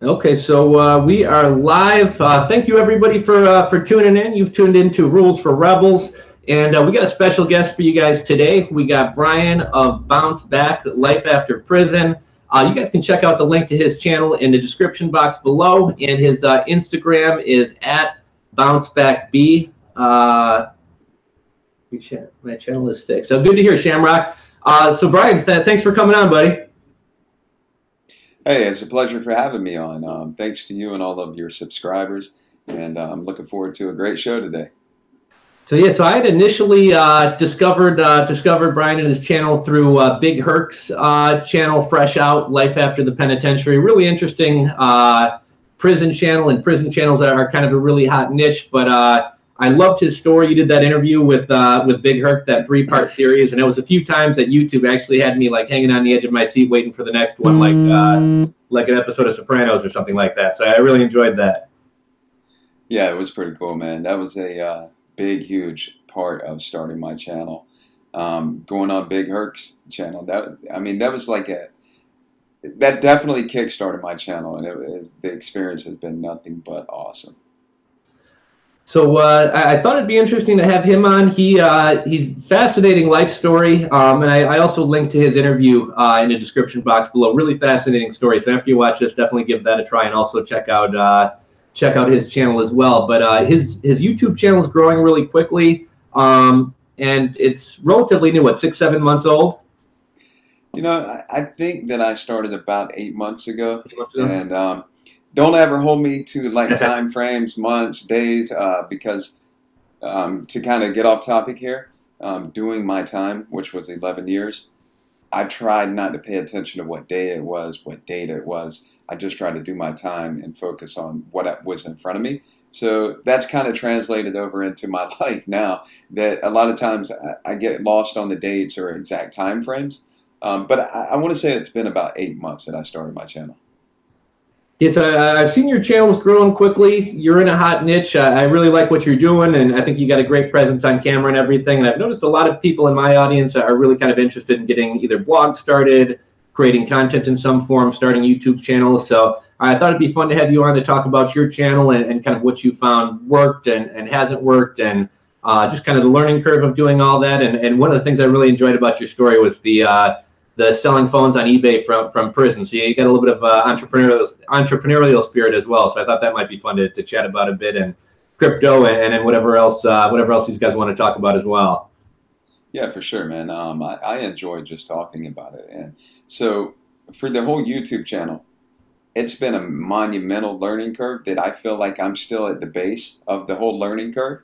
Okay, so we are live. Thank you everybody for tuning in. You've tuned into Rules for Rebels, and we got a special guest for you guys today. We got Brian of Bounce Back Life After Prison. You guys can check out the link to his channel in the description box below, and his Instagram is at BounceBackB. My channel is fixed. So good to hear, Shamrock. So Brian, thanks for coming on, buddy. Hey, it's a pleasure for having me on. Thanks to you and all of your subscribers, and I'm looking forward to a great show today. So yeah, so I had initially discovered Brian and his channel through Big Herc's channel, Fresh Out, Life After the Penitentiary. Really interesting prison channel, and prison channels are kind of a really hot niche. But I loved his story. You did that interview with Big Herc, that 3-part series, and it was a few times that YouTube actually had me like hanging on the edge of my seat waiting for the next one, like an episode of Sopranos or something like that. So I really enjoyed that. Yeah, it was pretty cool, man. That was a big, huge part of starting my channel. Going on Big Herc's channel, that was like that definitely kickstarted my channel, and the experience has been nothing but awesome. So I thought it'd be interesting to have him on. He's fascinating life story, and I also linked to his interview in the description box below. Really fascinating story. So after you watch this, definitely give that a try, and also check out his channel as well. But his YouTube channel is growing really quickly, and it's relatively new. What, 6-7 months old? You know, I think that I started about 8 months ago, and don't ever hold me to like time frames, months, days, because to kind of get off topic here, doing my time, which was 11 years, I tried not to pay attention to what day it was, what date it was. I just tried to do my time and focus on what was in front of me. So that's kind of translated over into my life now, that a lot of times I get lost on the dates or exact time frames. But I want to say it's been about 8 months that I started my channel. Yeah, so I've seen your channel's growing quickly. You're in a hot niche. I really like what you're doing, and I think you got a great presence on camera and everything. And I've noticed a lot of people in my audience are really kind of interested in getting either blogs started, creating content in some form, starting YouTube channels. So I thought it'd be fun to have you on to talk about your channel and kind of what you found worked and hasn't worked, and just kind of the learning curve of doing all that. And one of the things I really enjoyed about your story was the selling phones on eBay from prison. So you got a little bit of entrepreneurial spirit as well. So I thought that might be fun to chat about a bit, and crypto and then whatever else these guys want to talk about as well. Yeah, for sure, man. I enjoy just talking about it. And so for the whole YouTube channel, it's been a monumental learning curve that I feel like I'm still at the base of the whole learning curve.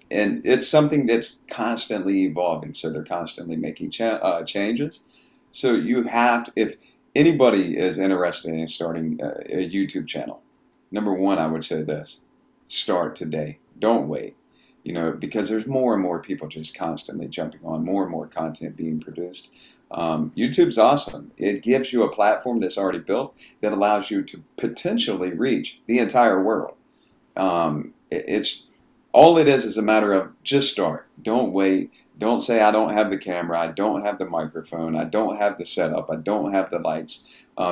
And it's something that's constantly evolving, so they're constantly making changes. So you have to, if anybody is interested in starting a YouTube channel, number one, I would say this: start today. Don't wait. You know, because there's more and more people just constantly jumping on, more and more content being produced. YouTube's awesome. It gives you a platform that's already built that allows you to potentially reach the entire world. All it is a matter of just start. Don't wait. Don't say, I don't have the camera, I don't have the microphone, I don't have the setup, I don't have the lights.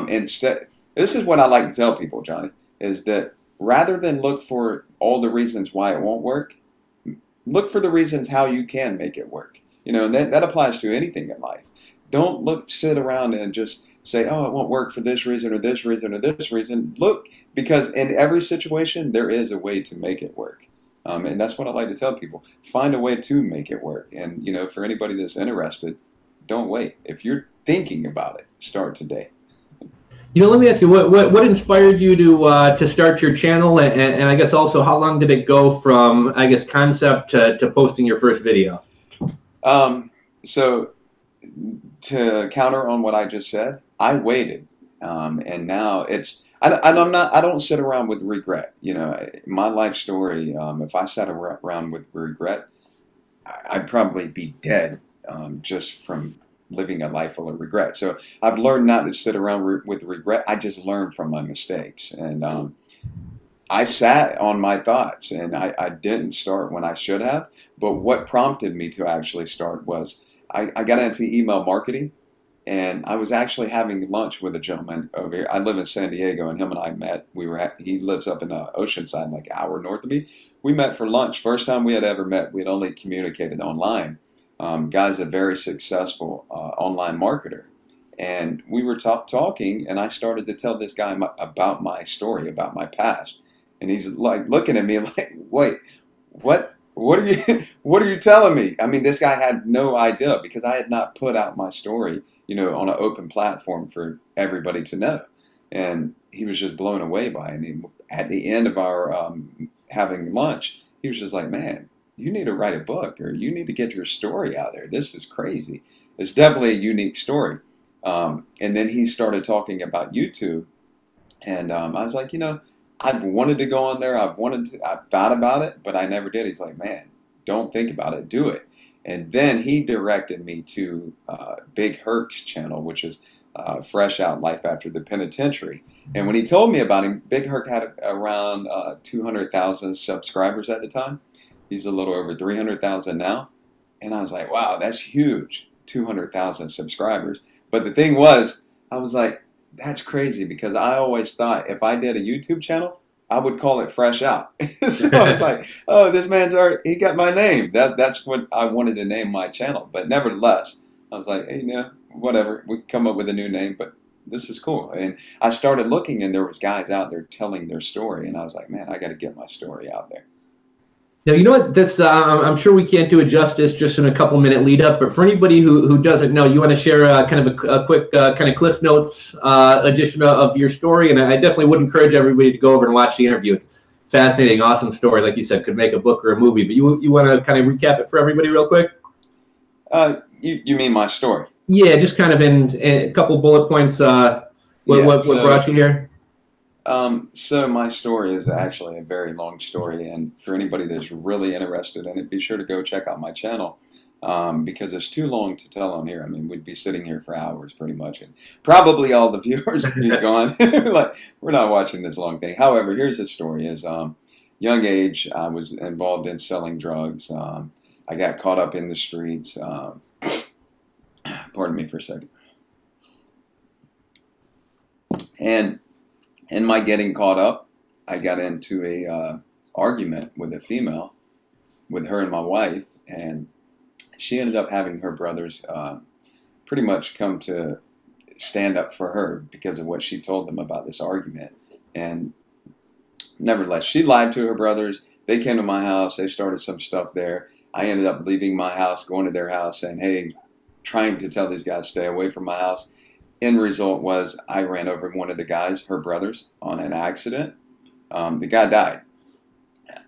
Instead, this is what I like to tell people, Johnny, is that rather than look for all the reasons why it won't work, look for the reasons how you can make it work. You know, and that applies to anything in life. Don't sit around and just say, oh, it won't work for this reason or this reason or this reason. Look, because in every situation, there is a way to make it work. And that's what I like to tell people. Find a way to make it work. And, you know, for anybody that's interested, don't wait. If you're thinking about it, start today. You know, let me ask you, what inspired you to start your channel, and I guess also how long did it go from, I guess, concept to posting your first video? So to counter on what I just said, I waited, and now it's. I don't sit around with regret. You know, my life story. If I sat around with regret, I'd probably be dead just from living a life full of regret. So I've learned not to sit around with regret. I just learn from my mistakes, and I sat on my thoughts, and I didn't start when I should have. But what prompted me to actually start was I got into email marketing, and I was actually having lunch with a gentleman over here. I live in San Diego, and him and I met. He lives up in Oceanside, like an hour north of me. We met for lunch. First time we had ever met. We had only communicated online. Guy's a very successful online marketer, and we were talking, and I started to tell this guy about my story, about my past, and he's like looking at me like, "Wait, what? What are you? What are you telling me?" I mean, this guy had no idea because I had not put out my story, on an open platform for everybody to know, and he was just blown away by it. And at the end of our having lunch, he was just like, "Man, you need to write a book, or you need to get your story out there. This is crazy. It's definitely a unique story." And then he started talking about YouTube, and I was like, I've wanted to go on there. I've thought about it, but I never did. He's like, man, don't think about it, do it. And then he directed me to Big Herc's channel, which is Fresh Out Life After the Penitentiary. And when he told me about him, Big Herc had around 200,000 subscribers at the time. He's a little over 300,000 now. And I was like, wow, that's huge, 200,000 subscribers. But the thing was, I was like, that's crazy, because I always thought if I did a YouTube channel, I would call it Fresh Out. So I was like, oh, this man's already, he got my name. That's what I wanted to name my channel. But nevertheless, I was like, hey, whatever. We come up with a new name, but this is cool. And I started looking, and there was guys out there telling their story. And I was like, man, I got to get my story out there. Now, you know what? That's I'm sure we can't do it justice just in a couple minute lead up. But for anybody who doesn't know, you want to share kind of a quick kind of Cliff Notes edition of your story. And I definitely would encourage everybody to go over and watch the interview. It's fascinating, awesome story. Like you said, could make a book or a movie. But you want to kind of recap it for everybody real quick? You mean my story? Yeah, just kind of in a couple bullet points. What brought you here? So my story is actually a very long story, and for anybody that's really interested in it, be sure to go check out my channel, because it's too long to tell on here. I mean, we'd be sitting here for hours pretty much, and probably all the viewers would be gone. Like, we're not watching this long thing. However, here's the story: is young age, I was involved in selling drugs. I got caught up in the streets. Pardon me for a second. And in my getting caught up, I got into a argument with a female, with her and my wife, and she ended up having her brothers pretty much come to stand up for her because of what she told them about this argument. And nevertheless, she lied to her brothers. They came to my house. They started some stuff there. I ended up leaving my house, going to their house, saying, hey, trying to tell these guys stay away from my house. End result was I ran over one of the guys, her brothers, on an accident. The guy died.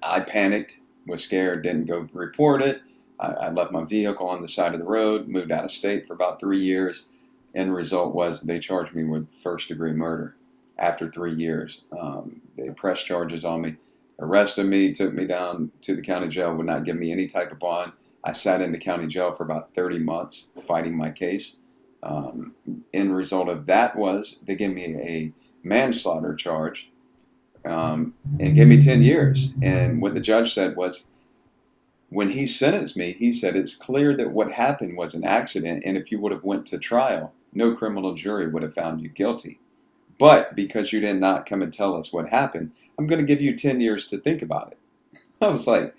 I panicked, was scared, didn't go report it. I left my vehicle on the side of the road, moved out of state for about 3 years. End result was they charged me with first-degree murder after 3 years. They pressed charges on me, arrested me, took me down to the county jail, would not give me any type of bond. I sat in the county jail for about 30 months fighting my case. End result of that was they gave me a manslaughter charge and gave me 10 years. And what the judge said was, when he sentenced me, he said, it's clear that what happened was an accident, and if you would have went to trial, no criminal jury would have found you guilty. But because you did not come and tell us what happened, I'm going to give you 10 years to think about it. I was like,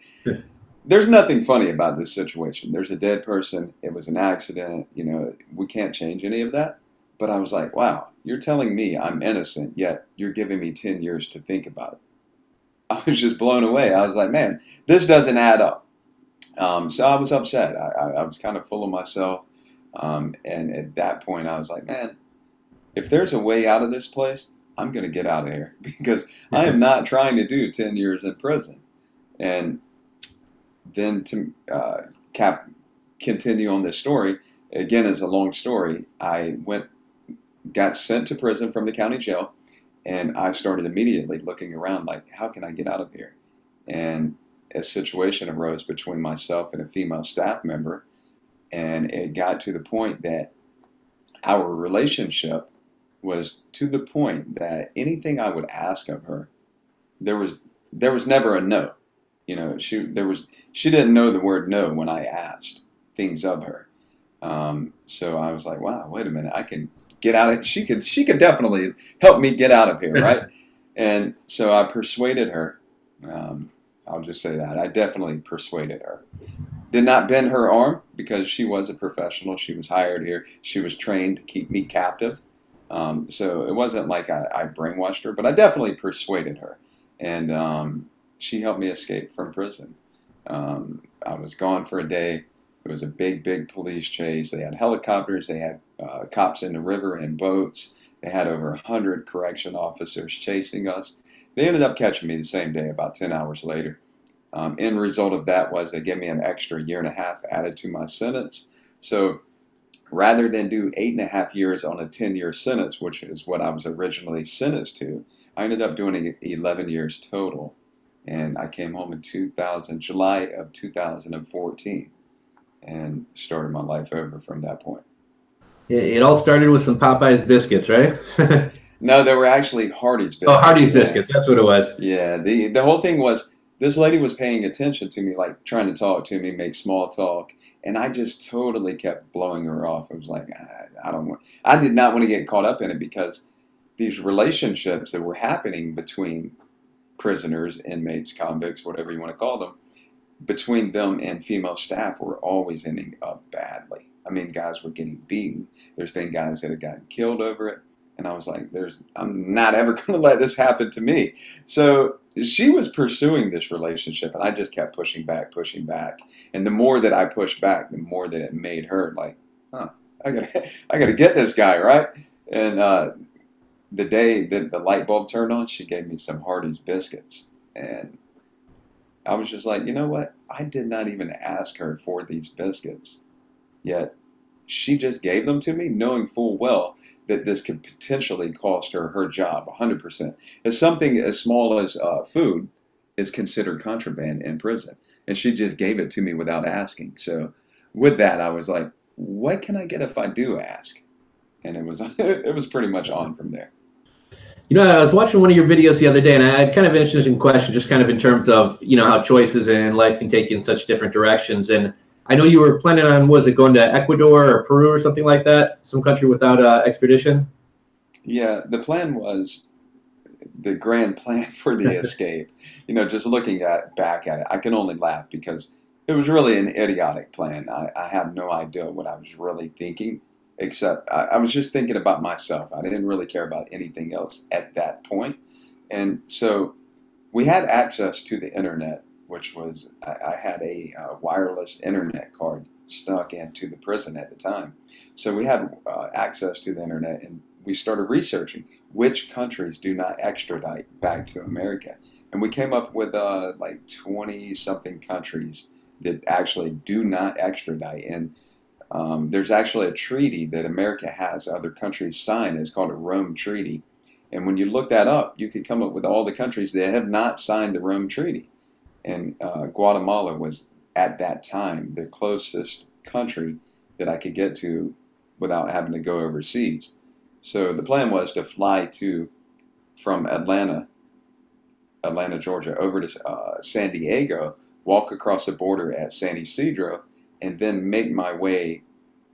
there's nothing funny about this situation. There's a dead person. It was an accident. We can't change any of that. But I was like, wow, you're telling me I'm innocent, yet you're giving me 10 years to think about it. I was just blown away. I was like, man, this doesn't add up. So I was upset. I was kind of full of myself. And at that point, I was like, man, if there's a way out of this place, I'm going to get out of here, because I am not trying to do 10 years in prison. And then to continue on this story, again, it's a long story. I got sent to prison from the county jail, and I started immediately looking around like, how can I get out of here? And a situation arose between myself and a female staff member, and it got to the point that our relationship was to the point that anything I would ask of her, there was there was never a no. You know, she didn't know the word no when I asked things of her. So I was like, wow, wait a minute, I can get out of. She could definitely help me get out of here, right? And so I persuaded her. I'll just say that I definitely persuaded her. Did not bend her arm because she was a professional. She was hired here. She was trained to keep me captive. So it wasn't like I brainwashed her, but I definitely persuaded her. And she helped me escape from prison. I was gone for a day. It was a big, big police chase. They had helicopters. They had cops in the river and boats. They had over 100 correction officers chasing us. They ended up catching me the same day, about 10 hours later. End result of that was they gave me an extra year and a half added to my sentence. So rather than do 8.5 years on a 10-year sentence, which is what I was originally sentenced to, I ended up doing 11 years total. And I came home in July of 2014, and started my life over from that point. It all started with some Popeyes biscuits, right? No, they were actually Hardee's Oh, biscuits. Hardee's biscuits. That's what it was. Yeah, the whole thing was this lady was paying attention to me, like trying to talk to me, make small talk, and I just totally kept blowing her off. I was like, I don't want. I did not want to get caught up in it because these relationships that were happening between prisoners, inmates, convicts, whatever you want to call them, between them and female staff were always ending up badly. I mean, guys were getting beaten. There's been guys that have gotten killed over it. And I was like, I'm not ever going to let this happen to me. So she was pursuing this relationship, and I just kept pushing back, pushing back. And the more that I pushed back, the more that it made her like, huh, I gotta get this guy, right? And the day that the light bulb turned on, she gave me some Hardee's biscuits. And I was just like, you know what? I did not even ask her for these biscuits. Yet she just gave them to me, knowing full well that this could potentially cost her her job 100%. As something as small as food is considered contraband in prison. And she just gave it to me without asking. So with that, I was like, what can I get if I do ask? And it was it was pretty much on from there. You know, I was watching one of your videos the other day, and I had kind of an interesting question, just kind of in terms of, you know, how choices in life can take you in such different directions. And I know you were planning on, was it going to Ecuador or Peru or something like that? Some country without extradition? Yeah, the plan was the grand plan for the escape. You know, just looking back at it, I can only laugh because it was really an idiotic plan. I have no idea what I was really thinking, except I was just thinking about myself. I didn't really care about anything else at that point. And so we had access to the internet, which was, I had a wireless internet card snuck into the prison at the time. So we had access to the internet, and we started researching which countries do not extradite back to America. And we came up with like 20 something countries that actually do not extradite. And there's actually a treaty that America has other countries sign. It's called a Rome Treaty. And when you look that up, you can come up with all the countries that have not signed the Rome Treaty. And Guatemala was, at that time, the closest country that I could get to without having to go overseas. So the plan was to fly from Atlanta, Georgia, over to San Diego, walk across the border at San Ysidro, and then make my way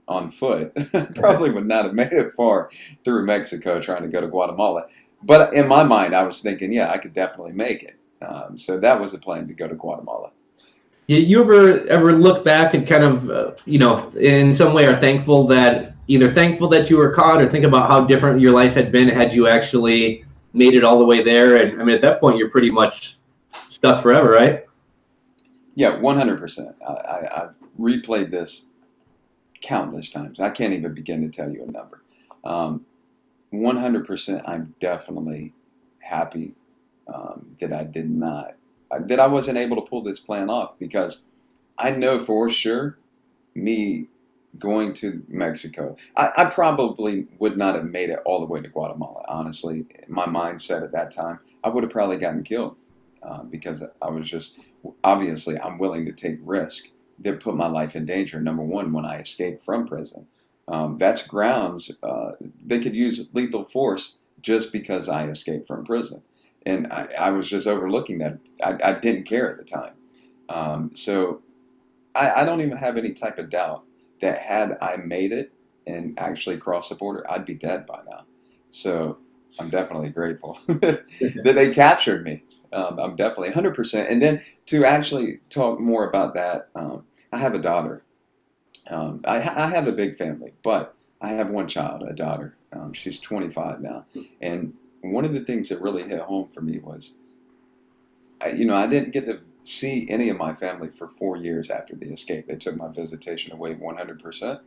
on foot. Probably would not have made it far through Mexico trying to go to Guatemala. But in my mind, I was thinking, yeah, I could definitely make it. So that was the plan, to go to Guatemala. You ever look back and kind of, you know, in some way are thankful that you were caught, or think about how different your life had been had you actually made it all the way there? And I mean, at that point, you're pretty much stuck forever, right? Yeah, 100%. I've replayed this countless times. I can't even begin to tell you a number. 100%, I'm definitely happy that I wasn't able to pull this plan off, because I know for sure me going to Mexico, I probably would not have made it all the way to Guatemala. Honestly, my mindset at that time, I would have probably gotten killed because I was just, obviously, I'm willing to take risk that put my life in danger. Number one, when I escaped from prison, that's grounds they could use lethal force just because I escaped from prison. And I was just overlooking that. I didn't care at the time. So I don't even have any type of doubt that had I made it and actually crossed the border, I'd be dead by now. So I'm definitely grateful that they captured me. I'm definitely 100%. And then to actually talk more about that, I have a daughter. I have a big family, but I have one child, a daughter. She's 25 now. And one of the things that really hit home for me was, I didn't get to see any of my family for 4 years after the escape. They took my visitation away 100%.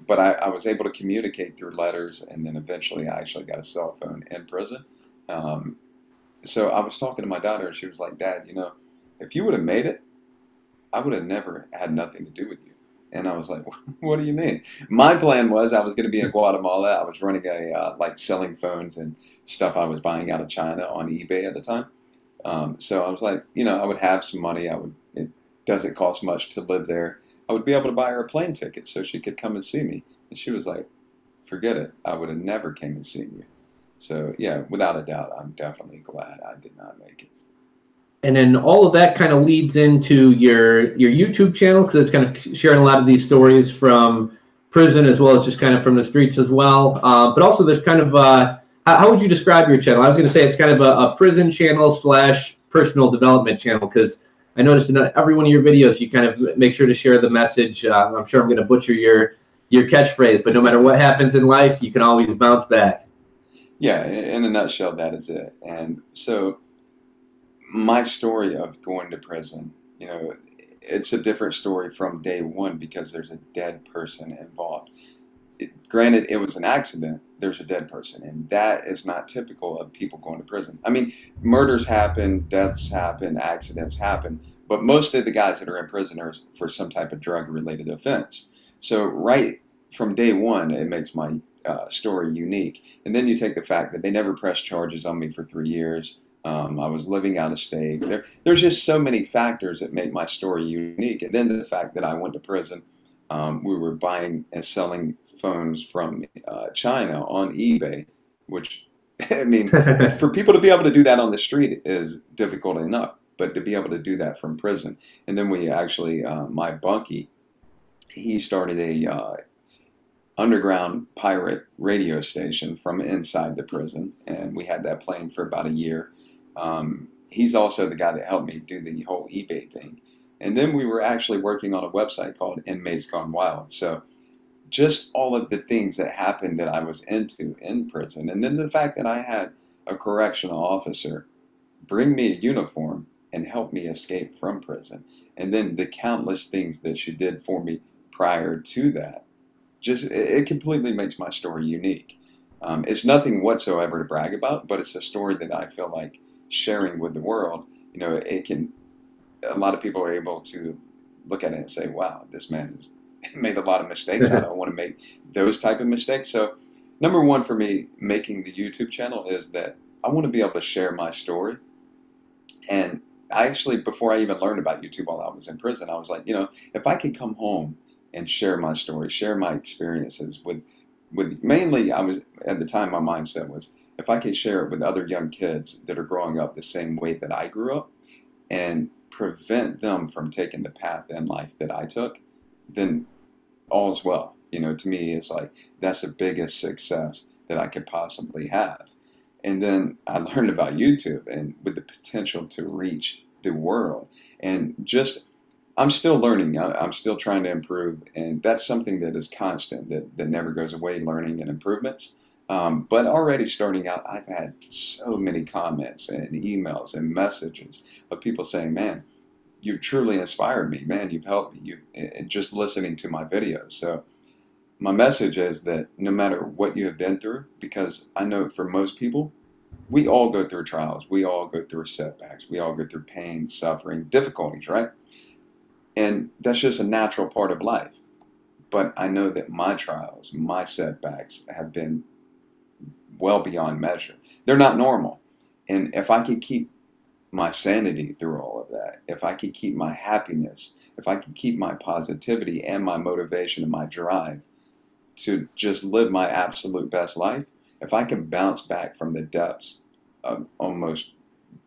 But I was able to communicate through letters, and then eventually I actually got a cell phone in prison. Um, so I was talking to my daughter, and she was like, "Dad, if you would have made it, I would have never had nothing to do with you." And I was like, "What do you mean?" My plan was I was going to be in Guatemala. I was running like selling phones and stuff I was buying out of China on eBay at the time. So I was like, I would have some money. It doesn't cost much to live there. I would be able to buy her a plane ticket so she could come and see me. And she was like, "Forget it. I would have never came and seen you." So yeah, without a doubt, I'm definitely glad I did not make it. And then all of that kind of leads into your YouTube channel, because it's kind of sharing a lot of these stories from prison as well as just kind of from the streets as well. But also there's kind of how would you describe your channel? I was going to say it's kind of a prison channel slash personal development channel, because I noticed in every one of your videos you kind of make sure to share the message. I'm sure I'm going to butcher your catchphrase, but no matter what happens in life, you can always bounce back. Yeah, in a nutshell, that is it. And so my story of going to prison, it's a different story from day one because there's a dead person involved. Granted, it was an accident, there's a dead person, and that is not typical of people going to prison. I mean, murders happen, deaths happen, accidents happen, but most of the guys that are in prison are for some type of drug-related offense. So right from day one, it makes my story unique. And then you take the fact that they never pressed charges on me for 3 years. I was living out of state. There's just so many factors that make my story unique. And then the fact that I went to prison, we were buying and selling phones from China on eBay, which, I mean, for people to be able to do that on the street is difficult enough, but to be able to do that from prison. And then we actually, my bunkie, he started a underground pirate radio station from inside the prison, and we had that playing for about a year. He's also the guy that helped me do the whole eBay thing. And then we were actually working on a website called Inmates Gone Wild. So just all of the things that happened that I was into in prison. And then the fact that I had a correctional officer bring me a uniform and help me escape from prison. And then the countless things that she did for me prior to that. Just, it completely makes my story unique. It's nothing whatsoever to brag about, but it's a story that I feel like sharing with the world. A lot of people are able to look at it and say, "Wow, this man has made a lot of mistakes. I don't want to make those type of mistakes." So number one for me making the YouTube channel is that I want to be able to share my story. And I actually, before I even learned about YouTube while I was in prison, I was like, if I could come home and share my story, share my experiences with mainly, I was, at the time, my mindset was, if I could share it with other young kids that are growing up the same way that I grew up and prevent them from taking the path in life that I took, then all's well. To me, it's like, that's the biggest success that I could possibly have. And then I learned about YouTube and with the potential to reach the world. And just, I'm still learning. I'm still trying to improve. And that's something that is constant, that never goes away, learning and improvements. But already starting out, I've had so many comments and emails and messages of people saying, "Man, you truly inspired me. Man, you've helped me. Just listening to my videos." So my message is that no matter what you have been through, because I know for most people, we all go through trials. We all go through setbacks. We all go through pain, suffering, difficulties, right? And that's just a natural part of life. But I know that my trials, my setbacks have been well beyond measure. They're not normal. And if I could keep my sanity through all of that, if I could keep my happiness, if I could keep my positivity and my motivation and my drive to just live my absolute best life, if I can bounce back from the depths almost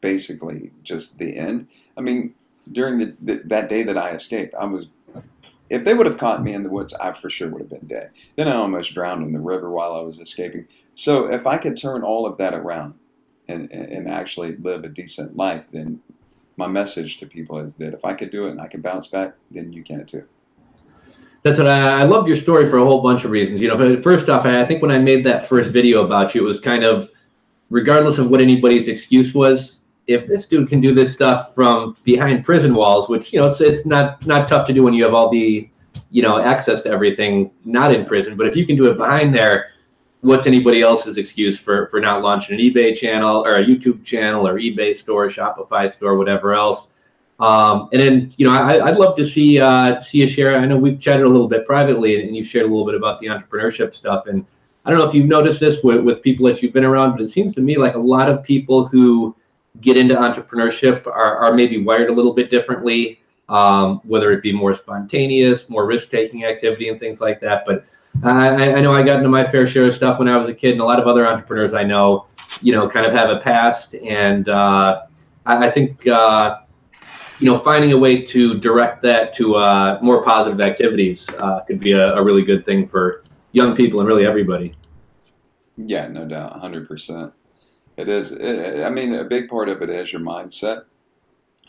basically just the end. I mean, during that day that I escaped, if they would have caught me in the woods, I for sure would have been dead. Then I almost drowned in the river while I was escaping. So if I could turn all of that around and actually live a decent life, then my message to people is that if I could do it and I can bounce back, then you can too. That's what I loved your story for a whole bunch of reasons. You know, but first off, I think when I made that first video about you, it was kind of, regardless of what anybody's excuse was, if this dude can do this stuff from behind prison walls, which, you know, it's not tough to do when you have all the, you know, access to everything not in prison, but if you can do it behind there, what's anybody else's excuse for not launching an eBay channel or a YouTube channel or eBay store, Shopify store, whatever else? And then, you know, I'd love to see you share. I know we've chatted a little bit privately, and you've shared a little bit about the entrepreneurship stuff. And I don't know if you've noticed this with people that you've been around, but it seems to me like a lot of people who get into entrepreneurship are maybe wired a little bit differently, whether it be more spontaneous, more risk-taking activity and things like that. But I know I got into my fair share of stuff when I was a kid, and a lot of other entrepreneurs I know, you know, kind of have a past. And I think, you know, finding a way to direct that to more positive activities could be a really good thing for young people and really everybody. Yeah, no doubt, 100%. It is. I mean, a big part of it is your mindset.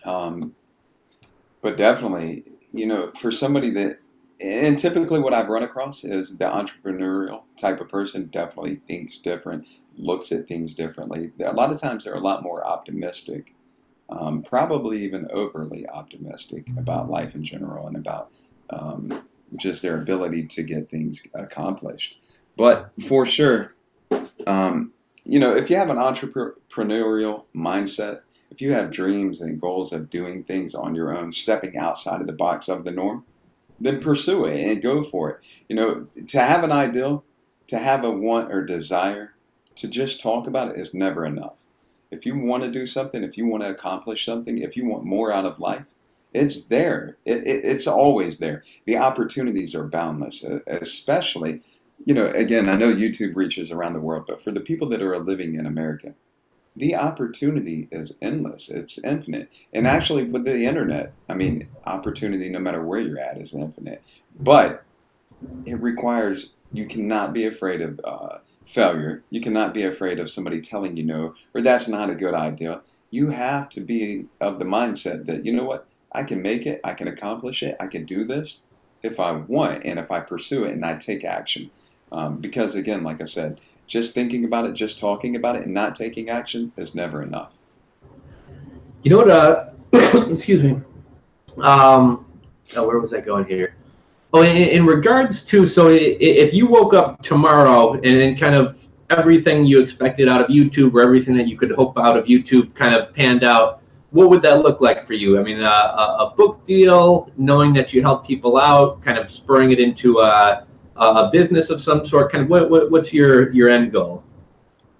But definitely, you know, for somebody that, and typically what I've run across is the entrepreneurial type of person definitely thinks different, looks at things differently. A lot of times they're a lot more optimistic, probably even overly optimistic about life in general and about just their ability to get things accomplished. But for sure, you know, if you have an entrepreneurial mindset, if you have dreams and goals of doing things on your own, stepping outside of the box of the norm, then pursue it and go for it. You know, to have an ideal, to have a want or desire, to just talk about it is never enough. If you want to do something, if you want to accomplish something, if you want more out of life, it's there. It's always there. The opportunities are boundless, especially, you know, again, I know YouTube reaches around the world, but for the people that are living in America, the opportunity is endless. It's infinite. And actually, with the internet, I mean, opportunity, no matter where you're at, is infinite. But it requires, you cannot be afraid of failure. You cannot be afraid of somebody telling you no, or that's not a good idea. You have to be of the mindset that, you know what, I can make it, I can accomplish it, I can do this if I want, and if I pursue it and I take action. Because again, like I said, just thinking about it, just talking about it, and not taking action is never enough. You know what? Excuse me. Oh, where was I going here? Oh, in regards to, so if you woke up tomorrow and kind of everything you expected out of YouTube or everything that you could hope out of YouTube kind of panned out, what would that look like for you? I mean, a book deal, knowing that you help people out, kind of spurring it into a business of some sort. Kind of what's your end goal?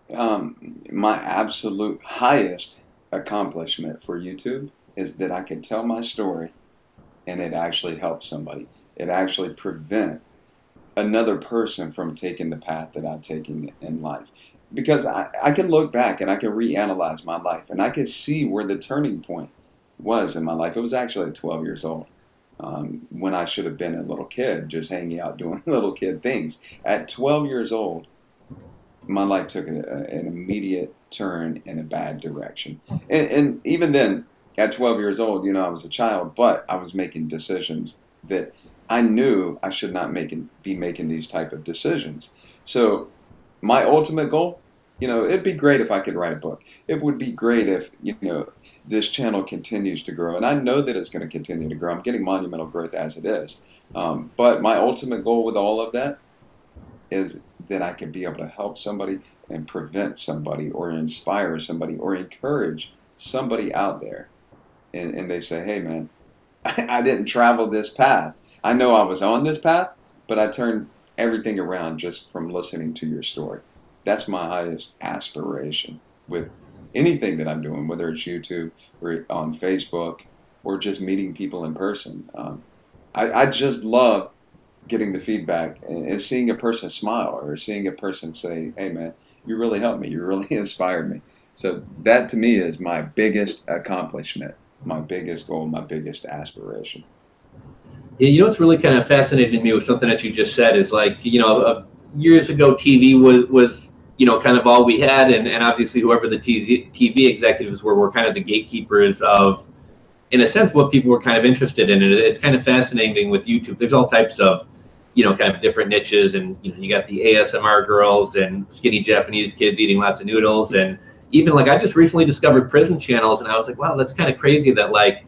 My absolute highest accomplishment for YouTube is that I can tell my story and it actually helps somebody. It actually prevent another person from taking the path that I've taken in life. Because I can look back and I can reanalyze my life and I can see where the turning point was in my life. It was actually at 12 years old, when I should have been a little kid, just hanging out doing little kid things. At 12 years old, my life took an immediate turn in a bad direction. And even then, at 12 years old, you know, I was a child, but I was making decisions that I knew I should not be making these type of decisions. So my ultimate goal, you know, it'd be great if I could write a book. It would be great if, you know, this channel continues to grow. And I know that it's going to continue to grow. I'm getting monumental growth as it is. But my ultimate goal with all of that is that I can be able to help somebody and prevent somebody or inspire somebody or encourage somebody out there. And they say, hey, man, I didn't travel this path. I know I was on this path, but I turned everything around just from listening to your story. That's my highest aspiration with anything that I'm doing, whether it's YouTube or on Facebook or just meeting people in person. I just love getting the feedback and seeing a person smile or seeing a person say, hey, man, you really helped me. You really inspired me. So that to me is my biggest accomplishment, my biggest goal, my biggest aspiration. Yeah, you know what's really kind of fascinating to me with something that you just said is like, years ago TV was kind of all we had, and obviously whoever the TV executives were kind of the gatekeepers of, in a sense, what people were kind of interested in. And it's kind of fascinating with YouTube. There's all types of, kind of different niches, and you got the ASMR girls and skinny Japanese kids eating lots of noodles, and even like I just recently discovered prison channels, and I was like, wow, that's kind of crazy that like,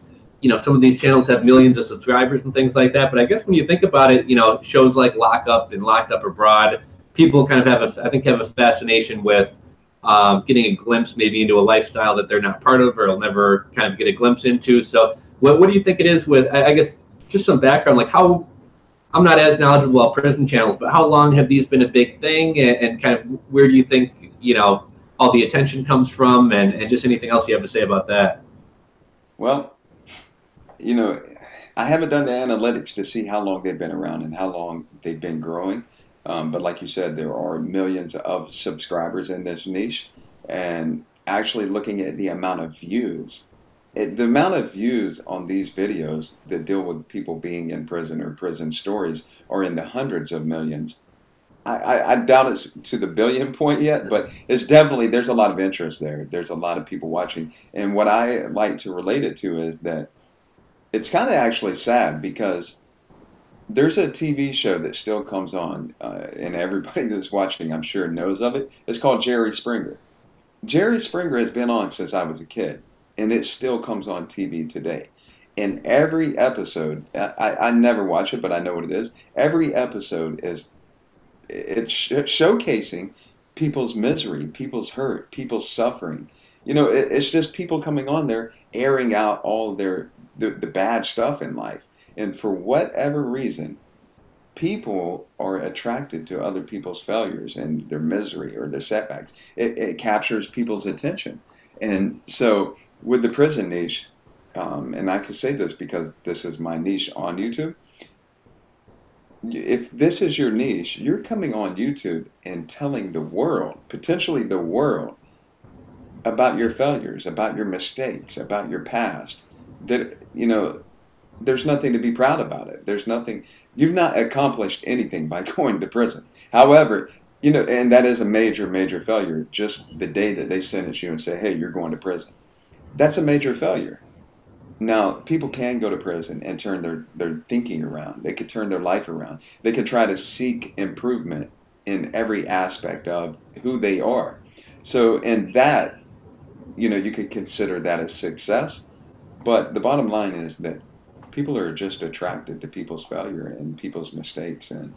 some of these channels have millions of subscribers and things like that. But I guess when you think about it, shows like Lockup and Locked Up Abroad, people kind of I think have a fascination with getting a glimpse maybe into a lifestyle that they're not part of or will never kind of get a glimpse into. So what do you think it is with, I guess, just some background, like how, I'm not as knowledgeable about prison channels, but how long have these been a big thing, and kind of where do you think, all the attention comes from, and just anything else you have to say about that? Well, you know, I haven't done the analytics to see how long they've been around and how long they've been growing. But like you said, there are millions of subscribers in this niche. And actually looking at the amount of views, the amount of views on these videos that deal with people being in prison or prison stories are in the hundreds of millions. I doubt it's to the billion point yet, but it's definitely, there's a lot of interest there. There's a lot of people watching. And what I like to relate it to is that it's kind of actually sad because there's a TV show that still comes on, and everybody that's watching, I'm sure, knows of it. It's called Jerry Springer. Jerry Springer has been on since I was a kid, and it still comes on TV today. And every episode, I never watch it, but I know what it is. Every episode is showcasing people's misery, people's hurt, people's suffering. It's just people coming on there airing out all the bad stuff in life. And for whatever reason, people are attracted to other people's failures and their misery or their setbacks. It captures people's attention. And so with the prison niche, and I can say this because this is my niche on YouTube, if this is your niche, you're coming on YouTube and telling the world, potentially the world, about your failures, about your mistakes, about your past, that, there's nothing to be proud about it. There's nothing, you've not accomplished anything by going to prison. However, and that is a major, major failure. Just the day that they sentence you and say, hey, you're going to prison. That's a major failure. Now, people can go to prison and turn their thinking around. They could turn their life around. They could try to seek improvement in every aspect of who they are. So, in that, you could consider that a success. But the bottom line is that people are just attracted to people's failure and people's mistakes, and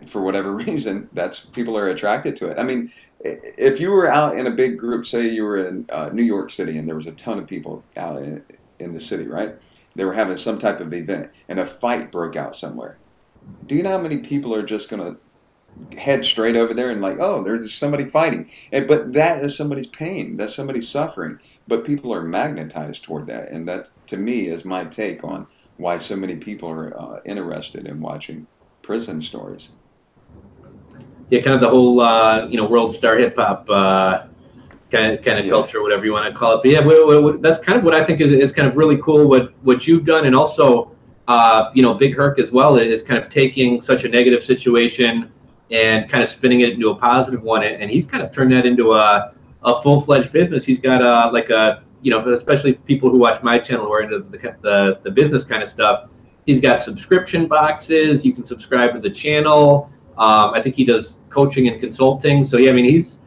for whatever reason, that's people are attracted to it. I mean, if you were out in a big group, say you were in New York City, and there was a ton of people out in the city, right? They were having some type of event, and a fight broke out somewhere. Do you know how many people are just going to head straight over there and like, oh, there's somebody fighting? But that is somebody's pain. That's somebody's suffering. But people are magnetized toward that, and that, to me, is my take on why so many people are interested in watching prison stories. Yeah, kind of the whole world star hip hop kind of Yeah. culture, whatever you want to call it. But yeah, that's kind of what I think is kind of really cool. What you've done, and also Big Herc as well, is kind of taking such a negative situation and kind of spinning it into a positive one, and he's kind of turned that into a full-fledged business. He's got like a especially people who watch my channel who are into the business kind of stuff. He's got subscription boxes. You can subscribe to the channel. I think he does coaching and consulting. So yeah, I mean, he's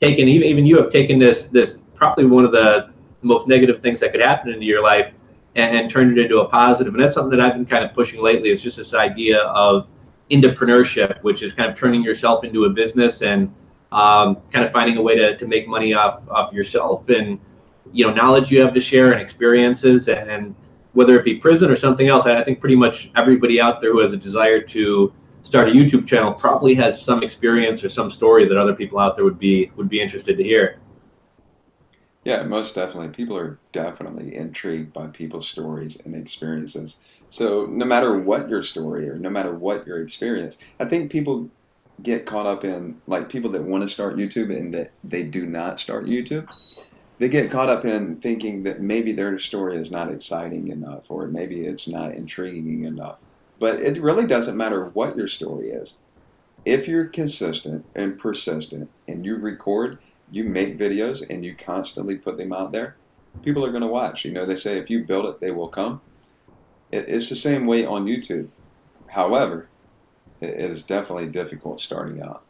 taken, even you have taken this probably one of the most negative things that could happen into your life, and turned it into a positive. And that's something that I've been kind of pushing lately. Is just this idea of entrepreneurship, which is kind of turning yourself into a business, and kind of finding a way to make money off yourself, and knowledge you have to share, and experiences, and whether it be prison or something else. I think pretty much everybody out there who has a desire to start a YouTube channel probably has some experience or some story that other people out there would be interested to hear. Yeah, most definitely. People are definitely intrigued by people's stories and experiences. So no matter what your story or no matter what your experience, I think people get caught up in, like, people that want to start YouTube and that they do not start YouTube. They get caught up in thinking that maybe their story is not exciting enough, or maybe it's not intriguing enough. But it really doesn't matter what your story is. If you're consistent and persistent and you record, you make videos, and you constantly put them out there, people are going to watch. You know, they say if you build it, they will come. It's the same way on YouTube. However, it is definitely difficult starting out.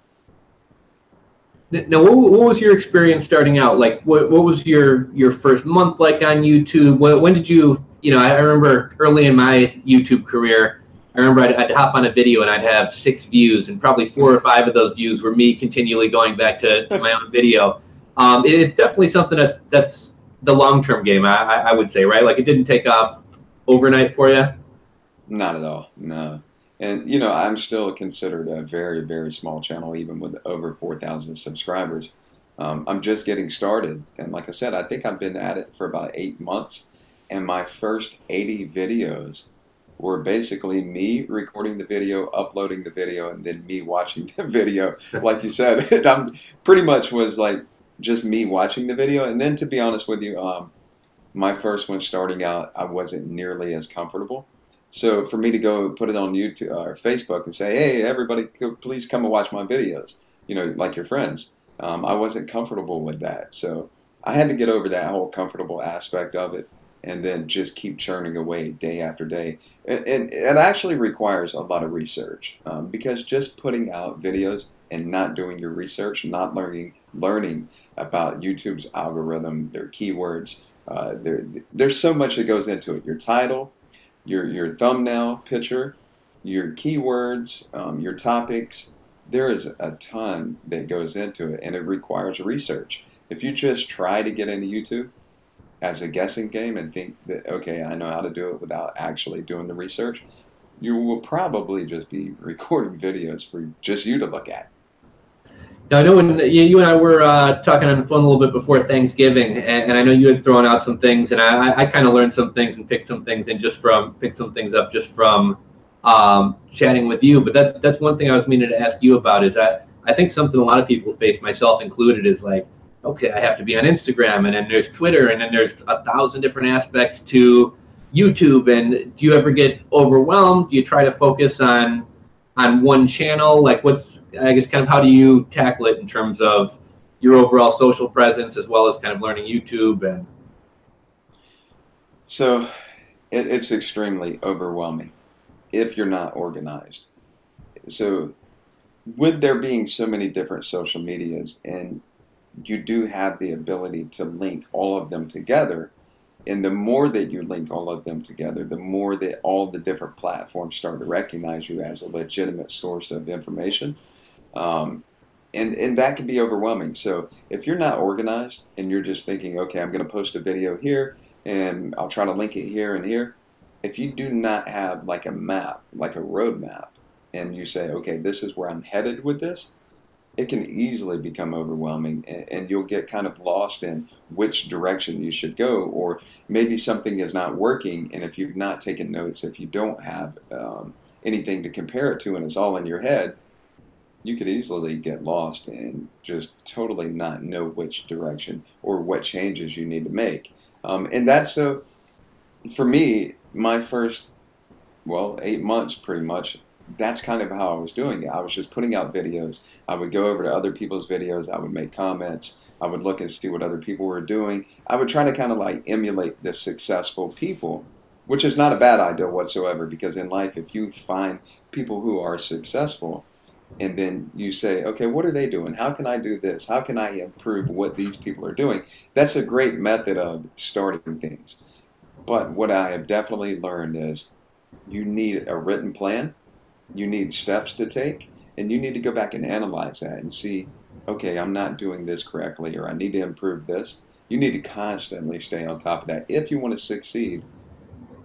Now, what was your experience starting out? Like, what was your first month like on YouTube? When did you, I remember early in my YouTube career, I remember I'd hop on a video and I'd have 6 views, and probably 4 or 5 of those views were me continually going back to my own video. It's definitely something that's the long-term game, I would say, right? Like, it didn't take off overnight for you? Not at all, no. And I'm still considered a very, very small channel, even with over 4,000 subscribers. I'm just getting started, and like I said, I think I've been at it for about 8 months, and my first 80 videos were basically me recording the video, uploading the video, and then me watching the video. Like you said, I'm pretty much was like just me watching the video. And then, to be honest with you, my first one starting out, I wasn't nearly as comfortable. So for me to go put it on YouTube or Facebook and say, "Hey, everybody, please come and watch my videos," like your friends, I wasn't comfortable with that. So I had to get over that whole comfortable aspect of it, and then just keep churning away day after day. And it actually requires a lot of research, because just putting out videos and not doing your research, not learning about YouTube's algorithm, their keywords, there's so much that goes into it. Your title, your thumbnail picture, your keywords, your topics. There is a ton that goes into it, and it requires research. If you just try to get into YouTube as a guessing game and think that, okay, I know how to do it without actually doing the research, you will probably just be recording videos for just you to look at. Now, I know when you and I were talking on the phone a little bit before Thanksgiving, and I know you had thrown out some things, and I kind of learned some things and picked some things up just from chatting with you. But that's one thing I was meaning to ask you about, is that I think something a lot of people face, myself included, is like, okay, I have to be on Instagram, and then there's Twitter, and then there's 1,000 different aspects to YouTube. And do you ever get overwhelmed? Do you try to focus on one channel? Like, I guess, kind of, how do you tackle it in terms of your overall social presence as well as kind of learning YouTube? And so it's extremely overwhelming if you're not organized. So with there being so many different social medias, and you do have the ability to link all of them together, and the more that you link all of them together, the more that all the different platforms start to recognize you as a legitimate source of information. And that can be overwhelming. So if you're not organized and you're just thinking, okay, I'm going to post a video here and I'll try to link it here and here, if you do not have like a map, like a roadmap, and you say, okay, this is where I'm headed with this, it can easily become overwhelming, and you'll get kind of lost in which direction you should go, or maybe something is not working, and if you've not taken notes, if you don't have anything to compare it to, and it's all in your head, you could easily get lost and just totally not know which direction or what changes you need to make. And that's so, for me, my first, 8 months pretty much, that's kind of how I was doing it. I was just putting out videos. I would go over to other people's videos. I would make comments. I would look and see what other people were doing. I would try to kind of like emulate the successful people, which is not a bad idea whatsoever, because in life, if you find people who are successful and then you say, okay, what are they doing? How can I do this? How can I improve what these people are doing? That's a great method of starting things. But what I have definitely learned is you need a written plan. You need steps to take, and you need to go back and analyze that and see, okay, I'm not doing this correctly, or I need to improve this. You need to constantly stay on top of that if you want to succeed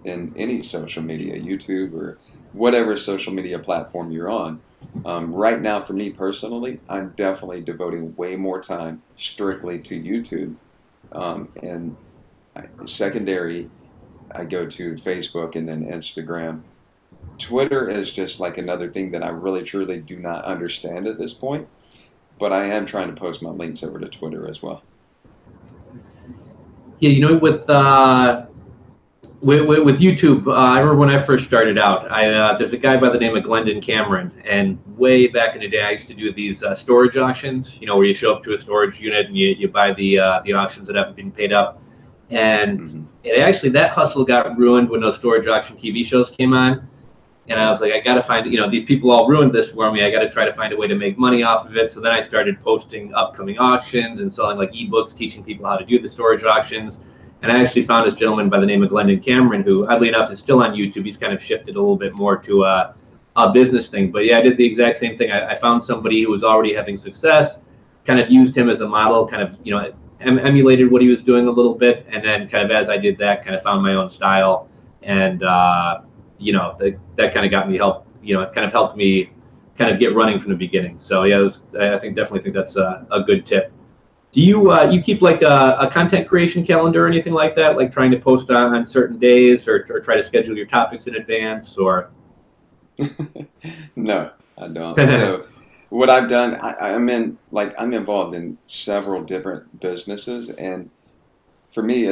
in any social media, YouTube or whatever social media platform you're on. Right now, for me personally, I'm definitely devoting way more time strictly to YouTube. And secondary, I go to Facebook and then Instagram. Twitter is just like another thing that I really truly do not understand at this point, but I am trying to post my links over to Twitter as well. Yeah, you know, with YouTube, I remember when I first started out, there's a guy by the name of Glendon Cameron, and way back in the day, I used to do these storage auctions, you know, where you show up to a storage unit and you buy the auctions that haven't been paid up. And it actually, that hustle got ruined when those storage auction TV shows came on. And I was like, I got to find, you know, these people all ruined this for me. I got to try to find a way to make money off of it. So then I started posting upcoming auctions and selling like ebooks, teaching people how to do the storage auctions. And I actually found this gentleman by the name of Glendon Cameron, who oddly enough is still on YouTube. He's kind of shifted a little bit more to a business thing. But yeah, I did the exact same thing. I found somebody who was already having success, kind of used him as a model, kind of, you know, emulated what he was doing a little bit. And then kind of as I did that, kind of found my own style. And, you know, that kind of got me you know, it kind of helped me kind of get running from the beginning. So yeah, I definitely think that's a good tip. Do you keep like a content creation calendar or anything like that, like trying to post on certain days or try to schedule your topics in advance or? No, I don't. So what I've done, I'm involved in several different businesses, and for me,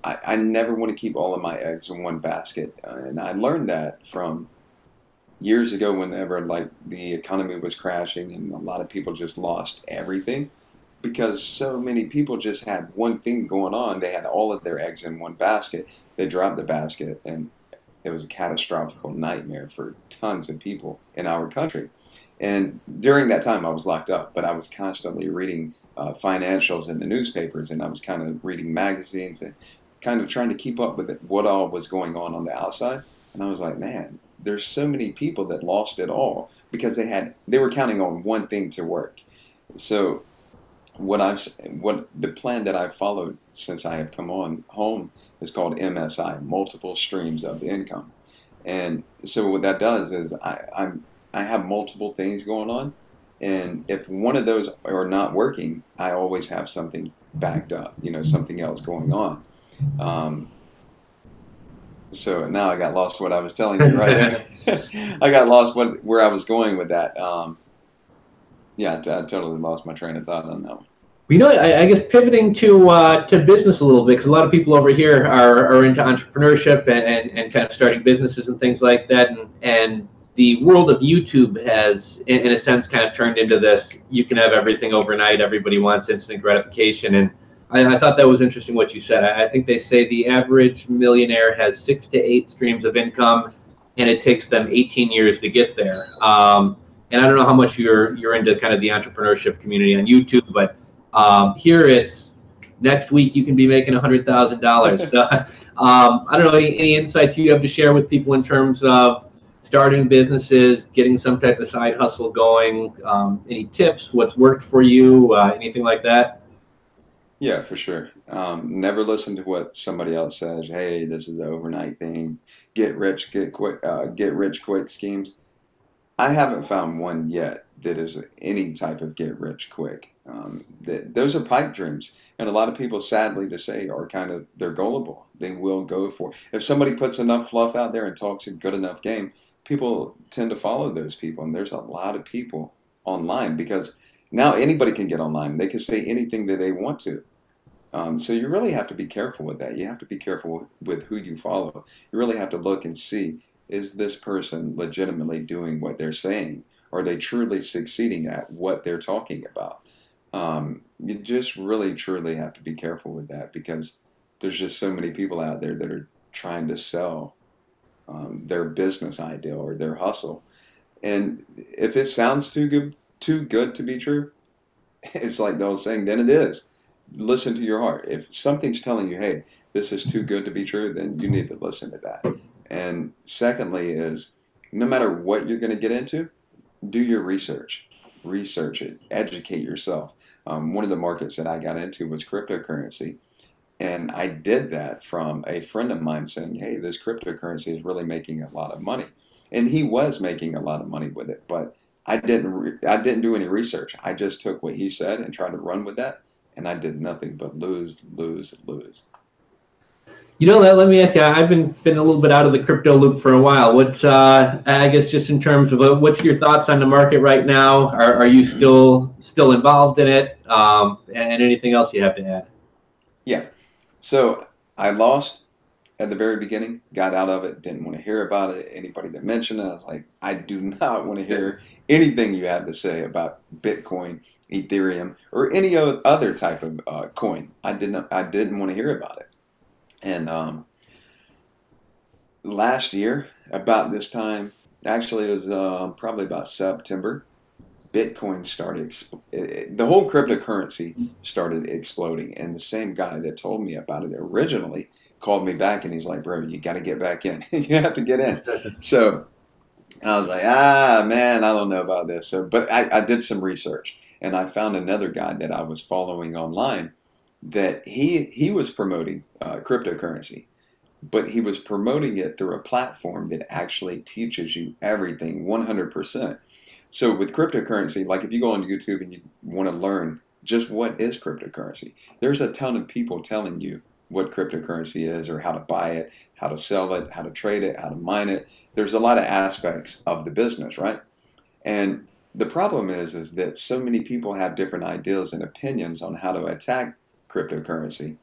I never want to keep all of my eggs in one basket. And I learned that from years ago whenever like the economy was crashing and a lot of people just lost everything because so many people just had one thing going on. They had all of their eggs in one basket. They dropped the basket and it was a catastrophic nightmare for tons of people in our country. And during that time, I was locked up, but I was constantly reading financials in the newspapers, and I was kind of reading magazines and kind of trying to keep up with what all was going on the outside. And I was like, man, there's so many people that lost it all because they were counting on one thing to work. So what the plan that I've followed since I have come on home is called MSI, multiple streams of income. And so what that does is I have multiple things going on, and if one of those are not working, I always have something backed up, you know, something else going on. So now I got lost what I was telling you right there. I got lost where I was going with that. Yeah, I totally lost my train of thought on that one. You know, I guess pivoting to business a little bit, because a lot of people over here are into entrepreneurship and kind of starting businesses and things like that, and the world of YouTube has, in a sense, kind of turned into this, you can have everything overnight, everybody wants instant gratification. And I thought that was interesting what you said. I think they say the average millionaire has 6 to 8 streams of income, and it takes them 18 years to get there. And I don't know how much you're into kind of the entrepreneurship community on YouTube, but here it's next week you can be making $100,000. So, I don't know, any insights you have to share with people in terms of starting businesses, getting some type of side hustle going, any tips, what's worked for you, anything like that? Yeah, for sure. Never listen to what somebody else says. Hey, this is an overnight thing. Get rich, get rich quick schemes. I haven't found one yet that is any type of get rich quick. Those are pipe dreams, and a lot of people, sadly to say, are they're gullible. They will go for it. If somebody puts enough fluff out there and talks a good enough game, people tend to follow those people, and there's a lot of people online because now anybody can get online. They can say anything that they want to. So you really have to be careful with that. You have to be careful with who you follow. You really have to look and see, is this person legitimately doing what they're saying? Are they truly succeeding at what they're talking about? You just really, truly have to be careful with that because there's just so many people out there that are trying to sell their business idea or their hustle. And if it sounds too good to be true, it's like the old saying, then it is. Listen to your heart. If something's telling you, hey, this is too good to be true, then you need to listen to that. And secondly is, no matter what you're going to get into, do your research. Research it. Educate yourself. One of the markets that I got into was cryptocurrency. And I did that from a friend of mine saying, hey, this cryptocurrency is really making a lot of money. And he was making a lot of money with it. But I didn't do any research. I just took what he said and tried to run with that. And I did nothing but lose, lose, lose. Let me ask you. I've been a little bit out of the crypto loop for a while. What's I guess just in terms of what's your thoughts on the market right now? Are you still involved in it? And anything else you have to add? Yeah. So I lost at the very beginning, got out of it, didn't want to hear about it. Anybody that mentioned it, I was like, I do not want to hear anything you have to say about Bitcoin, Ethereum, or any other type of coin. I didn't want to hear about it. And last year, about this time, actually it was probably about September, Bitcoin started, the whole cryptocurrency started exploding. And the same guy that told me about it originally called me back and he's like, bro, you got to get back in. You have to get in. So I was like, man, I don't know about this. So, but I did some research and I found another guy that I was following online that he was promoting cryptocurrency, but he was promoting it through a platform that actually teaches you everything 100%. So with cryptocurrency, like if you go on YouTube and you want to learn just what is cryptocurrency, there's a ton of people telling you what cryptocurrency is or how to buy it, how to sell it, how to trade it, how to mine it. There's a lot of aspects of the business, right? And the problem is that so many people have different ideas and opinions on how to attack cryptocurrency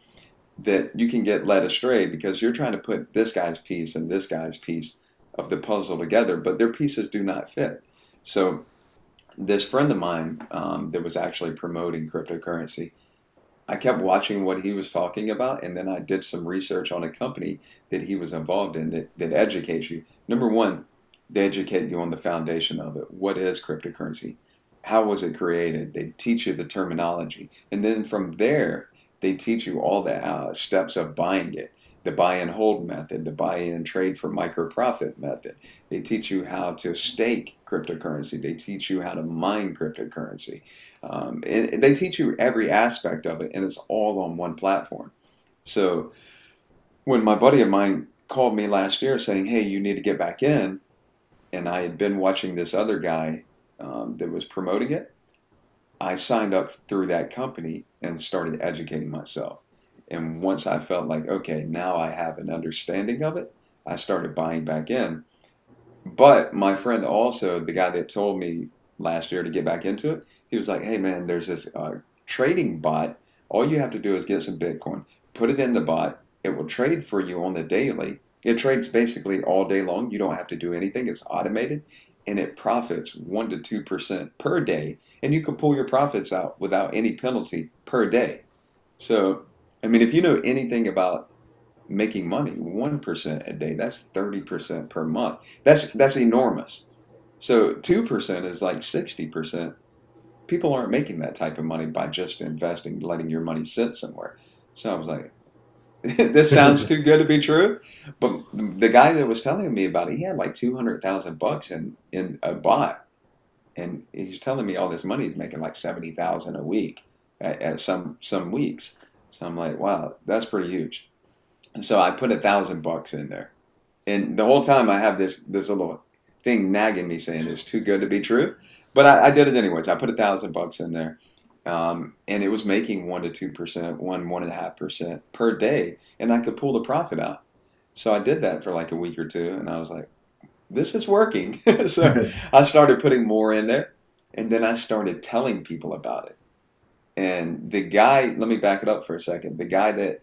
that you can get led astray because you're trying to put this guy's piece and this guy's piece of the puzzle together, but their pieces do not fit. So this friend of mine that was actually promoting cryptocurrency, I kept watching what he was talking about, and then I did some research on a company that he was involved in that educates you. Number one, they educate you on the foundation of it. What is cryptocurrency? How was it created? They teach you the terminology. And then from there, they teach you all the steps of buying it, the buy and hold method, the buy and trade for micro profit method. They teach you how to stake cryptocurrency. They teach you how to mine cryptocurrency. And they teach you every aspect of it, and it's all on one platform. So when my buddy of mine called me last year saying, hey, you need to get back in, and I had been watching this other guy that was promoting it, I signed up through that company and started educating myself. And once I felt like, okay, now I have an understanding of it, I started buying back in. But my friend also, the guy that told me last year to get back into it, he was like, hey man, there's this trading bot. All you have to do is get some Bitcoin, put it in the bot. It will trade for you on the daily. It trades basically all day long. You don't have to do anything. It's automated and it profits 1 to 2% per day. And you can pull your profits out without any penalty per day. So, I mean, if you know anything about making money, 1% a day, that's 30% per month. That's enormous. So 2% is like 60%. People aren't making that type of money by just investing, letting your money sit somewhere. So I was like, this sounds too good to be true. But the guy that was telling me about it, he had like 200,000 bucks in a bot. And he's telling me all this money he's making like 70,000 a week at some weeks. So I'm like, wow, that's pretty huge. And so I put 1,000 bucks in there. And the whole time I have this little thing nagging me saying it's too good to be true. But I did it anyways. I put 1,000 bucks in there. And it was making 1 to 2%, 1.5% per day. And I could pull the profit out. So I did that for like a week or two. And I was like, this is working. So I started putting more in there. And then I started telling people about it. And the guy, let me back it up for a second. The guy that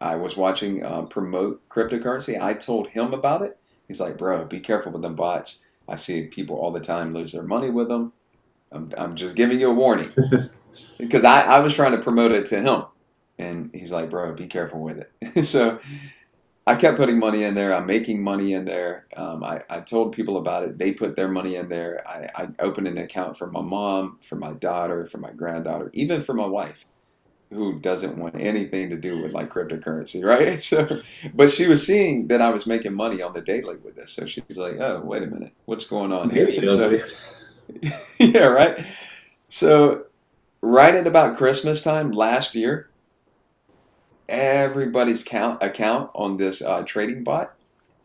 I was watching promote cryptocurrency, I told him about it. He's like, bro, be careful with them bots. I see people all the time lose their money with them. I'm just giving you a warning. Because I was trying to promote it to him. And he's like, bro, be careful with it. So I kept putting money in there. I'm making money in there. I told people about it. They put their money in there. I opened an account for my mom, for my daughter, for my granddaughter, even for my wife, who doesn't want anything to do with like cryptocurrency, right? So, but she was seeing that I was making money on the daily with this. So she's like, oh, wait a minute. What's going on here? So, yeah, right. So right at about Christmas time last year, everybody's account on this trading bot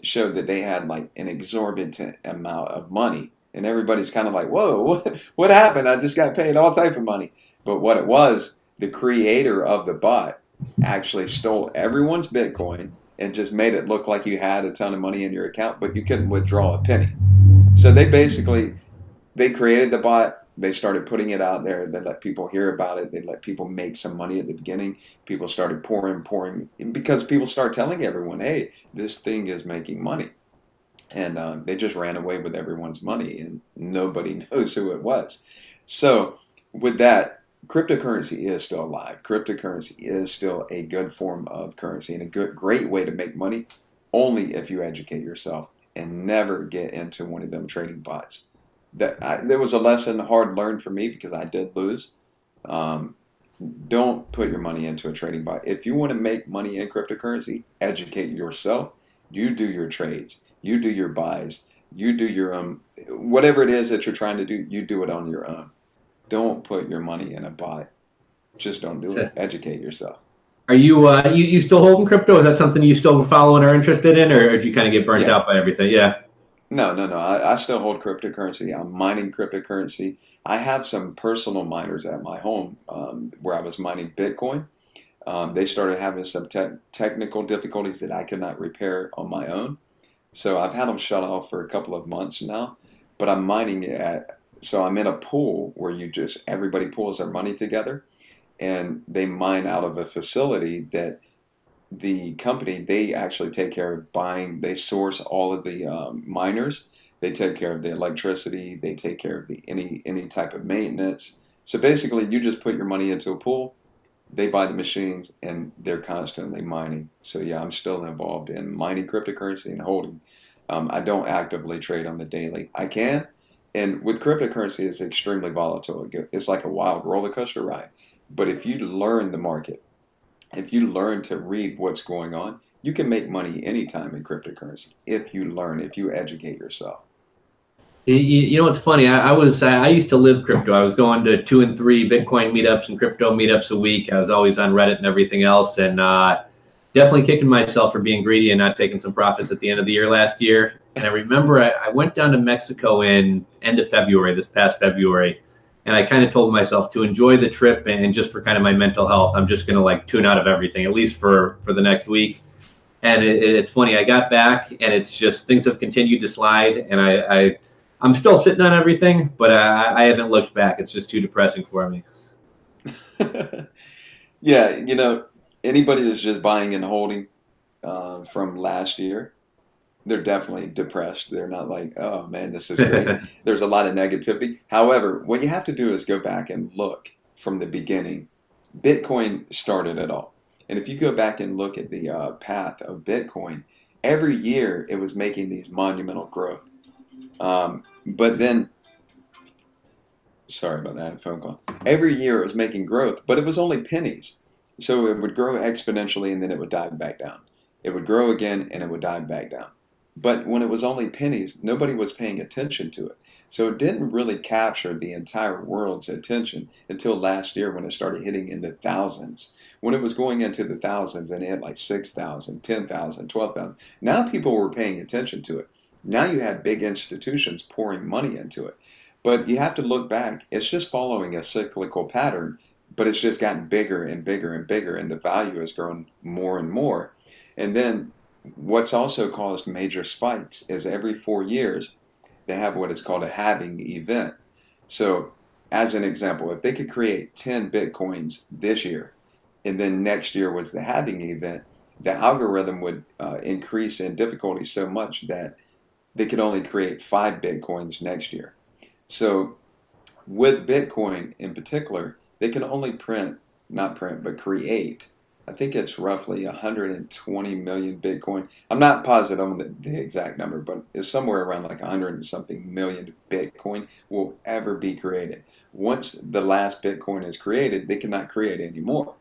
showed that they had like an exorbitant amount of money. And everybody's kind of like, whoa, what happened? I just got paid all type of money. But what it was, the creator of the bot actually stole everyone's Bitcoin and just made it look like you had a ton of money in your account, but you couldn't withdraw a penny. So they created the bot. They started putting it out there. They let people hear about it. They let people make some money at the beginning. People started pouring, because people start telling everyone, hey, this thing is making money. And they just ran away with everyone's money, and nobody knows who it was. So with that, cryptocurrency is still alive. Cryptocurrency is still a good form of currency and a great way to make money, only if you educate yourself and never get into one of them trading bots. There was a lesson hard learned for me because I did lose. Um, don't put your money into a trading bot. If you want to make money in cryptocurrency, educate yourself. You do your trades. You do your buys. You do your whatever it is that you're trying to do, you do it on your own. Don't put your money in a bot. Just don't do it. Educate yourself. Are you still holding crypto? Is that something you still follow and are interested in, or do you kind of get burnt out by everything? Yeah. No. I still hold cryptocurrency. I'm mining cryptocurrency. I have some personal miners at my home where I was mining Bitcoin. They started having some technical difficulties that I could not repair on my own. So I've had them shut off for a couple of months now, but I'm mining it so I'm in a pool where everybody pulls their money together, and they mine out of a facility that the company, they actually take care of buying. They source all of the miners. They take care of the electricity. They take care of any type of maintenance. So basically, you just put your money into a pool. They buy the machines, and they're constantly mining. So yeah, I'm still involved in mining cryptocurrency and holding. I don't actively trade on the daily. I can, and with cryptocurrency, it's extremely volatile. It's like a wild roller coaster ride. But if you learn the market, if you learn to read what's going on, you can make money anytime in cryptocurrency. If you educate yourself. You know what's funny? I used to live crypto. I was going to 2 and 3 Bitcoin meetups and crypto meetups a week. I was always on Reddit and everything else, and definitely kicking myself for being greedy and not taking some profits at the end of the year last year. And I remember I went down to Mexico in end of February, this past February, and I kind of told myself to enjoy the trip, and just for kind of my mental health, I'm just going to like tune out of everything, at least for the next week. And it's funny, I got back, and it's just things have continued to slide, and I'm still sitting on everything, but I haven't looked back. It's just too depressing for me. Yeah, anybody that's just buying and holding from last year, they're definitely depressed. They're not like, oh man, this is great. There's a lot of negativity. However, what you have to do is go back and look from the beginning. Bitcoin started it all. And if you go back and look at the path of Bitcoin, every year it was making these monumental growth. But then, sorry about that, phone call. Every year it was making growth, but it was only pennies. So it would grow exponentially, and then it would dive back down. It would grow again, and it would dive back down. But when it was only pennies, nobody was paying attention to it. So it didn't really capture the entire world's attention until last year, when it started hitting in the thousands. When it was going into the thousands and it hit like 6,000, 10,000, 12,000. Now people were paying attention to it. Now you have big institutions pouring money into it. But you have to look back. It's just following a cyclical pattern, but it's just gotten bigger and bigger and bigger, and the value has grown more and more. And then what's also caused major spikes is every 4 years, they have what is called a halving event. So as an example, if they could create 10 Bitcoins this year, and then next year was the halving event, the algorithm would increase in difficulty so much that they could only create 5 Bitcoins next year. So with Bitcoin in particular, they can only not print, but create. I think it's roughly 120 million Bitcoin. I'm not positive on the exact number, but it's somewhere around like 100 and something million Bitcoin will ever be created. Once the last Bitcoin is created, they cannot create any more.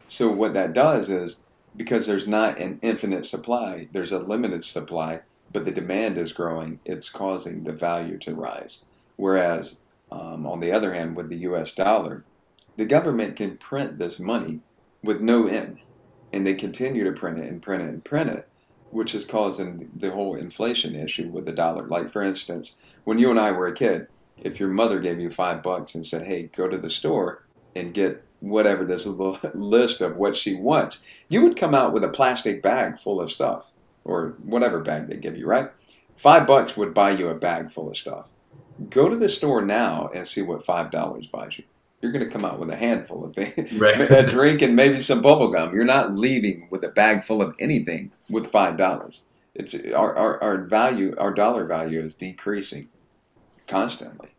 So what that does is, because there's not an infinite supply, there's a limited supply, but the demand is growing, it's causing the value to rise. Whereas, on the other hand, with the US dollar, the government can print this money with no end, and they continue to print it and print it and print it, which is causing the whole inflation issue with the dollar. Like, for instance, when you and I were a kid, if your mother gave you $5 and said, hey, go to the store and get whatever, this little list of what she wants, you would come out with a plastic bag full of stuff, or whatever bag they give you, right? $5 would buy you a bag full of stuff. Go to the store now and see what $5 buys you. You're going to come out with a handful of things, Right. a drink and maybe some bubble gum. You're not leaving with a bag full of anything with $5. It's our value, our dollar value is decreasing constantly.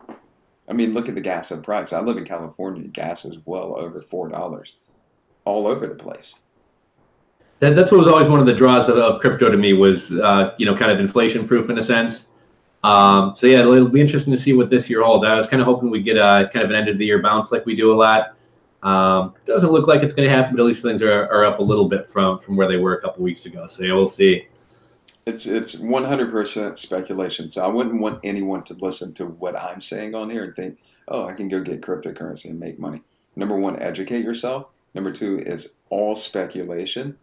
I mean, look at the gas price. I live in California. Gas is well over $4 all over the place. That's what was always one of the draws of crypto to me was, you know, kind of inflation proof in a sense. So yeah, it'll be interesting to see what this year holds. I was kind of hoping we'd get a kind of an end of the year bounce like we do a lot. Doesn't look like it's going to happen, but at least things are up a little bit from where they were a couple weeks ago. So yeah, we'll see. It's 100% speculation. So I wouldn't want anyone to listen to what I'm saying on here and think, oh, I can go get cryptocurrency and make money. Number one, educate yourself. Number two is all speculation,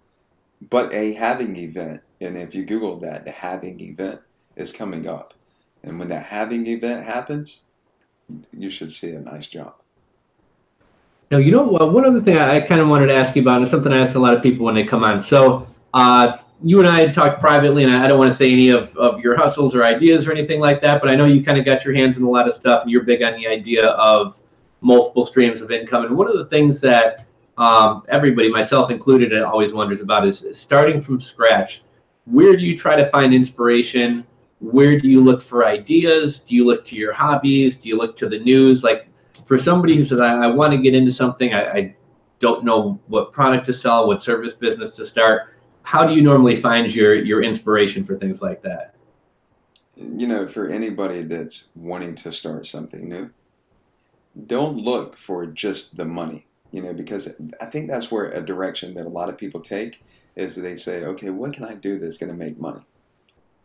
but a halving event. And if you Google that, the halving event is coming up. And when that halving event happens, you should see a nice jump. Now, you know, one other thing I kind of wanted to ask you about, and something I ask a lot of people when they come on. So you and I had talked privately, and I don't want to say any of your hustles or ideas or anything like that, but I know you kind of got your hands in a lot of stuff, and you're big on the idea of multiple streams of income. And one of the things that everybody, myself included, always wonders about is starting from scratch. Where do you try to find inspiration? Where do you look for ideas? Do you look to your hobbies? Do you look to the news? Like for somebody who says, I want to get into something, I don't know what product to sell, what service business to start. How do you normally find your inspiration for things like that? You know, for anybody that's wanting to start something new, don't look for just the money, you know, because I think that's where a direction that a lot of people take is they say, okay, what can I do that's going to make money?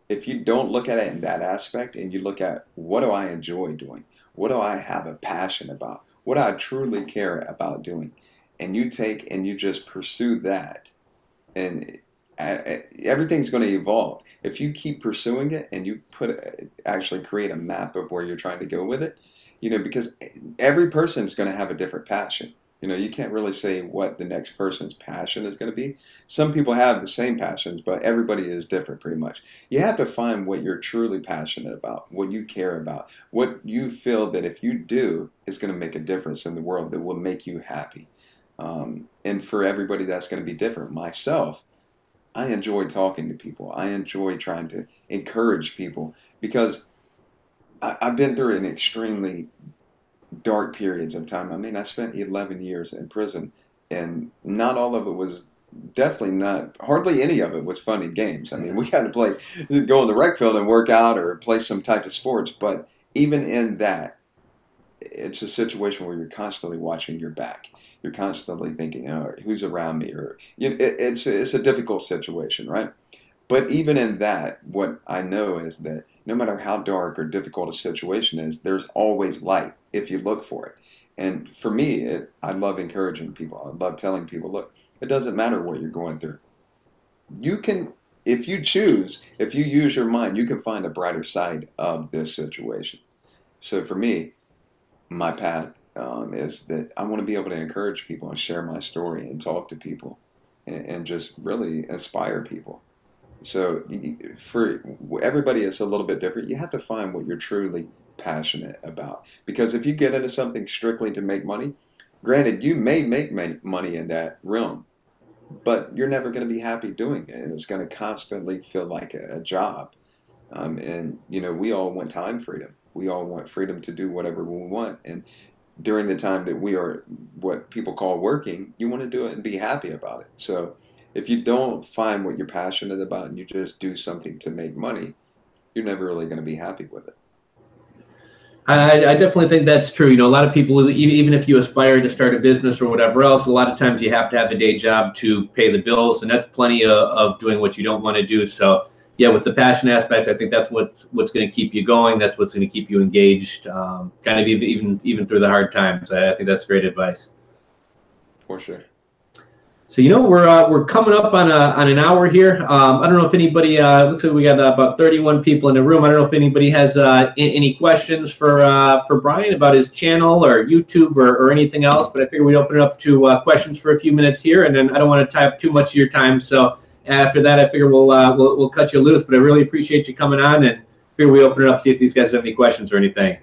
If you don't look at it in that aspect and you look at what do I enjoy doing? What do I have a passion about? What do I truly care about doing? And you take and you just pursue that, and everything's going to evolve. If you keep pursuing it and you actually create a map of where you're trying to go with it, you know, because every person is going to have a different passion. You know, you can't really say what the next person's passion is going to be. Some people have the same passions, but everybody is different pretty much. You have to find what you're truly passionate about, what you care about, what you feel that if you do is going to make a difference in the world that will make you happy. And for everybody, that's going to be different. Myself, I enjoy talking to people. I enjoy trying to encourage people because I've been through an extremely dark periods of time. I mean, I spent 11 years in prison, and not all of it was, definitely not, hardly any of it was fun and games. I mean, we got to go on the rec field and work out or play some type of sports, but even in that, it's a situation where you're constantly watching your back. You're constantly thinking, oh, who's around me? Or you know, it's a difficult situation, right? But even in that, what I know is that no matter how dark or difficult a situation is, there's always light if you look for it. And for me, I love encouraging people. I love telling people, look, it doesn't matter what you're going through. You can, if you choose, if you use your mind, you can find a brighter side of this situation. So for me, my path is that I want to be able to encourage people and share my story and talk to people and just really inspire people. So for everybody, it's a little bit different. You have to find what you're truly passionate about. Because if you get into something strictly to make money, granted, you may make money in that realm, but you're never going to be happy doing it. And it's going to constantly feel like a job. And, you know, we all want time freedom. We all want freedom to do whatever we want. And during the time that we are what people call working, you want to do it and be happy about it. So if you don't find what you're passionate about and you just do something to make money, you're never really going to be happy with it. I definitely think that's true. You know, a lot of people, even if you aspire to start a business or whatever else, a lot of times you have to have a day job to pay the bills, and that's plenty of doing what you don't want to do. So yeah, with the passion aspect, I think that's what's going to keep you going. That's what's going to keep you engaged, kind of even through the hard times. I think that's great advice. For sure. So we're coming up on an hour here. I don't know if anybody looks like we got about 31 people in the room. I don't know if anybody has any questions for Brian about his channel or YouTube or anything else. But I figure we'd open it up to questions for a few minutes here, and then I don't want to tie up too much of your time. So after that, I figure we'll cut you loose. But I really appreciate you coming on, and figure we open it up, see if these guys have any questions or anything.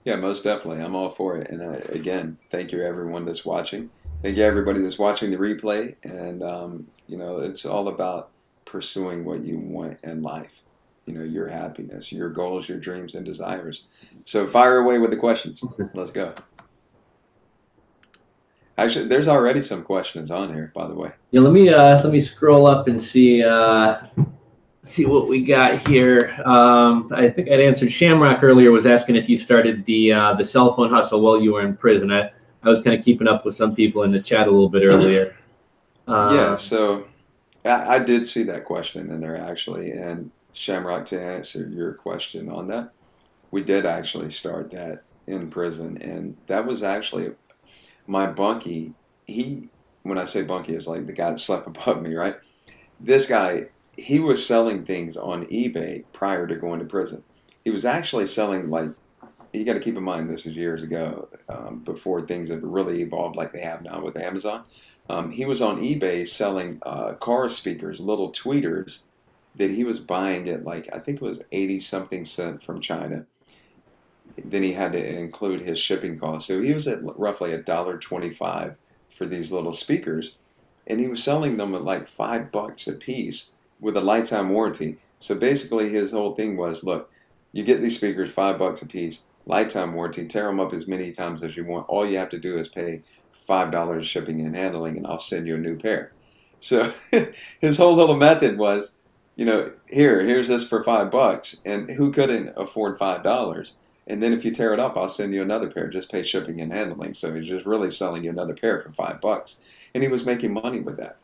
Yeah, most definitely. I'm all for it. And again, thank you everyone that's watching. Thank you everybody that's watching the replay. And it's all about pursuing what you want in life. Your happiness, your goals, your dreams and desires. So fire away with the questions. Let's go. Actually, there's already some questions on here, by the way. Yeah, let me scroll up and see what we got here. I think I'd answered Shamrock earlier, was asking if you started the cell phone hustle while you were in prison. I was kind of keeping up with some people in the chat a little bit earlier. Yeah, so I did see that question in there actually. And Shamrock, to answer your question on that, we did actually start that in prison. And that was actually my bunkie. When I say bunkie, is like the guy that slept above me, right? This guy, he was selling things on eBay prior to going to prison. He was actually selling, like, you got to keep in mind this is years ago, before things have really evolved like they have now with Amazon. He was on eBay selling car speakers, little tweeters that he was buying at, like, I think it was 80-something cents from China. Then he had to include his shipping costs. So he was at roughly $1.25 for these little speakers. And he was selling them at like $5 a piece with a lifetime warranty. So basically his whole thing was, look, you get these speakers $5 a piece, lifetime warranty, tear them up as many times as you want. All you have to do is pay $5 shipping and handling, and I'll send you a new pair. So his whole little method was, here's this for $5, and who couldn't afford $5? And then if you tear it up, I'll send you another pair. Just pay shipping and handling. So he's just really selling you another pair for $5. And he was making money with that.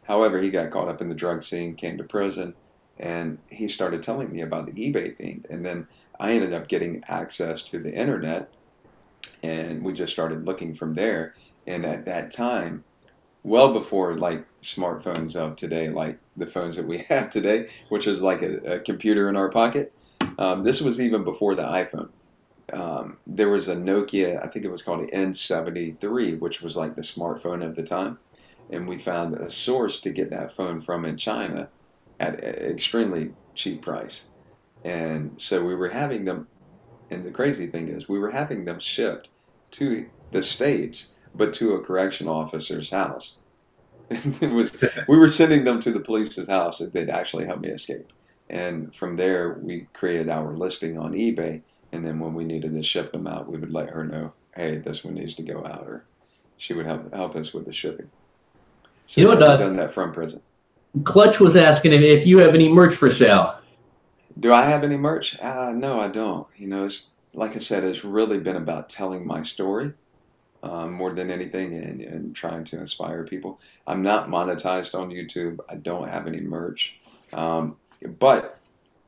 However, he got caught up in the drug scene, came to prison, and he started telling me about the eBay thing. And then I ended up getting access to the internet, and we just started looking from there. And at that time, well before like smartphones of today, like the phones that we have today, which is like a computer in our pocket, this was even before the iPhone. There was a Nokia, I think it was called an N73, which was like the smartphone of the time. And we found a source to get that phone from in China at an extremely cheap price. And so we were having them, and the crazy thing is, we were having them shipped to the States, but to a correctional officer's house. We were sending them to the police's house if they'd actually help me escape. And from there, we created our listing on eBay. And then when we needed to ship them out, we would let her know, hey, this one needs to go out, or she would help us with the shipping. So we've done that from prison. Clutch was asking if you have any merch for sale. Do I have any merch? No, I don't. It's, like I said, it's really been about telling my story more than anything, and trying to inspire people. I'm not monetized on YouTube. I don't have any merch. But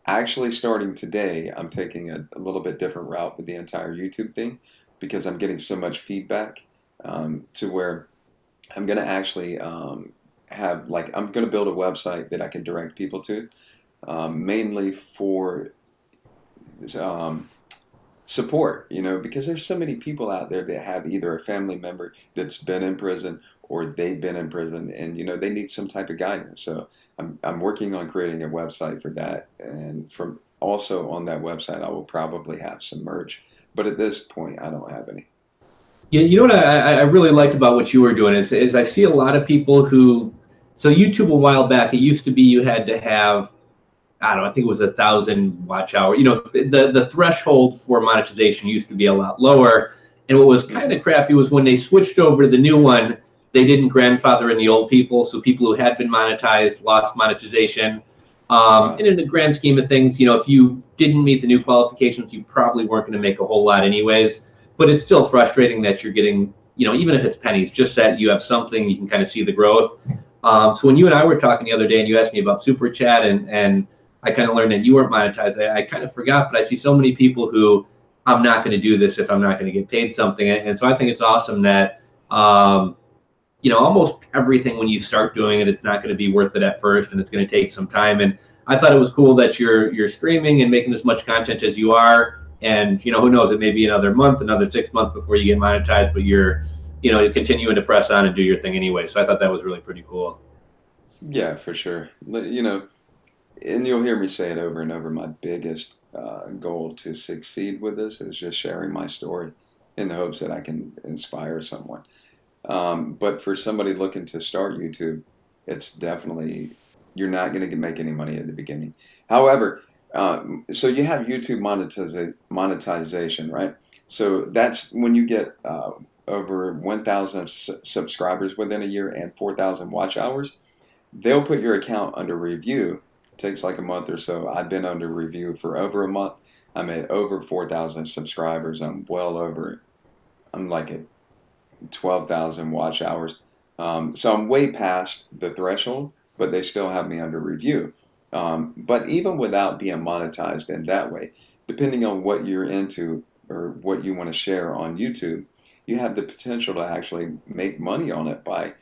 actually starting today, I'm taking a little bit different route with the entire YouTube thing, because I'm getting so much feedback to where I'm going to actually I'm going to build a website that I can direct people to, mainly for support, because there's so many people out there that have either a family member that's been in prison, or they've been in prison, and they need some type of guidance. So I'm working on creating a website for that, and from also on that website I will probably have some merch, but at this point I don't have any. Yeah, what I really liked about what you were doing is I see a lot of people who, so YouTube a while back, it used to be you had to have, I don't know, I think it was 1,000 watch hour. The threshold for monetization used to be a lot lower. And what was kind of crappy was when they switched over to the new one, they didn't grandfather in the old people. So people who had been monetized lost monetization. And in the grand scheme of things, if you didn't meet the new qualifications, you probably weren't going to make a whole lot anyways. But it's still frustrating that you're getting, even if it's pennies, just that you have something, you can kind of see the growth. So when you and I were talking the other day and you asked me about Super Chat, and I kind of learned that you weren't monetized, I kind of forgot, but I see so many people who, I'm not going to do this if I'm not going to get paid something. And so I think it's awesome that almost everything when you start doing it, it's not going to be worth it at first, and it's going to take some time. And I thought it was cool that you're streaming and making as much content as you are. And who knows, it may be another month, another 6 months before you get monetized, but you're continuing to press on and do your thing anyway. So I thought that was really pretty cool. Yeah, for sure. And you'll hear me say it over and over. My biggest goal to succeed with this is just sharing my story in the hopes that I can inspire someone. But for somebody looking to start YouTube, it's definitely, you're not going to make any money at the beginning. However, so you have YouTube monetization, right? So that's when you get over 1,000 subscribers within a year and 4,000 watch hours, they'll put your account under review. It takes like a month or so. I've been under review for over a month. I'm at over 4,000 subscribers. I'm like at 12,000 watch hours. So I'm way past the threshold, but they still have me under review. But even without being monetized in that way, depending on what you're into or what you want to share on YouTube, you have the potential to actually make money on it by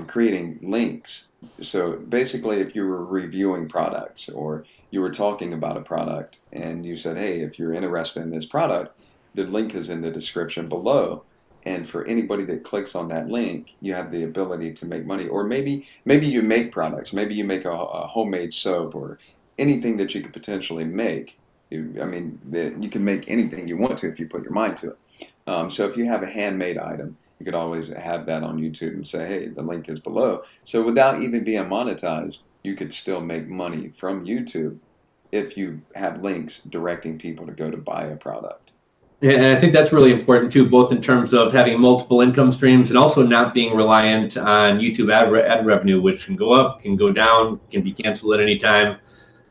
creating links. So basically, if you were reviewing products or you were talking about a product and you said, hey, if you're interested in this product, the link is in the description below. And for anybody that clicks on that link, you have the ability to make money. Or maybe you make products. Maybe you make a homemade soap or anything that you could potentially make. You can make anything you want to if you put your mind to it. So if you have a handmade item, you could always have that on YouTube and say, hey, the link is below. So without even being monetized, you could still make money from YouTube if you have links directing people to go to buy a product. Yeah, and I think that's really important too, both in terms of having multiple income streams and also not being reliant on YouTube ad revenue, which can go up, can go down, can be canceled at any time.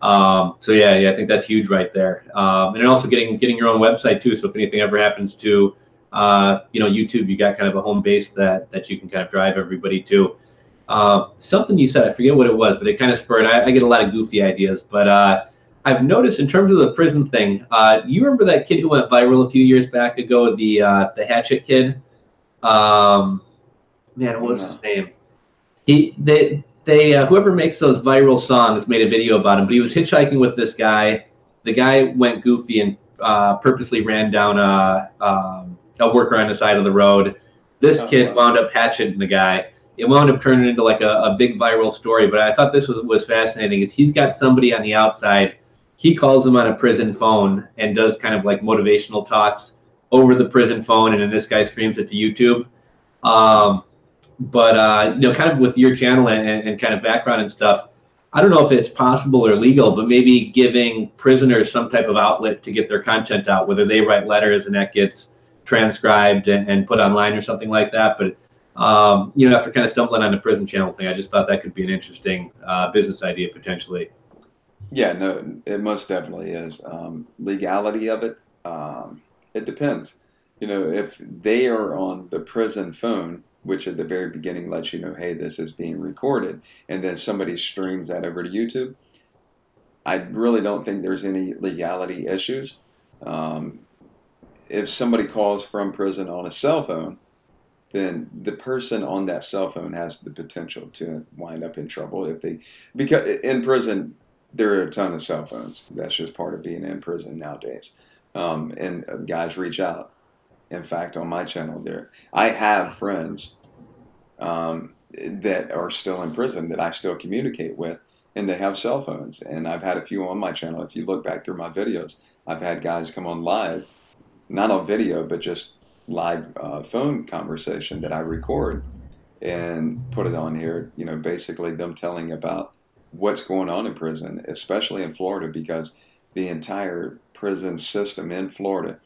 So yeah, I think that's huge right there. And then also getting your own website too. So if anything ever happens to YouTube, you got kind of a home base that you can kind of drive everybody to. Something you said, I forget what it was, but it kind of spurred. I get a lot of goofy ideas, but I've noticed in terms of the prison thing. You remember that kid who went viral a few years back ago, the Hatchet kid? Man, what was his name? They whoever makes those viral songs made a video about him, but he was hitchhiking with this guy. The guy went goofy and purposely ran down a worker on the side of the road. This kid wound up hatcheting the guy. It wound up turning into like a big viral story. But I thought this was fascinating. Is he's got somebody on the outside. He calls him on a prison phone and does kind of like motivational talks over the prison phone, and then this guy streams it to YouTube. But kind of with your channel and kind of background and stuff, I don't know if it's possible or legal, but maybe giving prisoners some type of outlet to get their content out, whether they write letters and that gets transcribed and put online or something like that. But after kind of stumbling on the prison channel thing, I just thought that could be an interesting business idea potentially. Yeah, no, it most definitely is. Legality of it, it depends. If they are on the prison phone, which at the very beginning lets you know, hey, this is being recorded, and then somebody streams that over to YouTube, I really don't think there's any legality issues. If somebody calls from prison on a cell phone, then the person on that cell phone has the potential to wind up in trouble because in prison there are a ton of cell phones. That's just part of being in prison nowadays. And guys reach out. In fact, on my channel I have friends that are still in prison that I still communicate with, and they have cell phones. And I've had a few on my channel. If you look back through my videos, I've had guys come on live, not on video, but just live phone conversation that I record and put it on here, basically them telling about what's going on in prison, especially in Florida, because the entire prison system in Florida,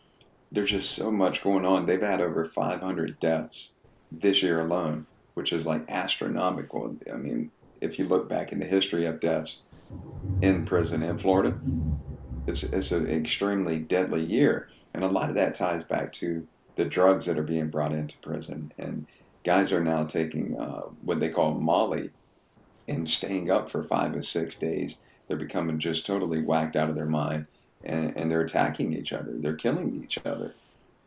there's just so much going on. They've had over 500 deaths this year alone, which is like astronomical. I mean, if you look back in the history of deaths in prison in Florida, it's an extremely deadly year. And a lot of that ties back to the drugs that are being brought into prison. And guys are now taking what they call Molly and staying up for 5 or 6 days. They're becoming just totally whacked out of their mind, and they're attacking each other. They're killing each other.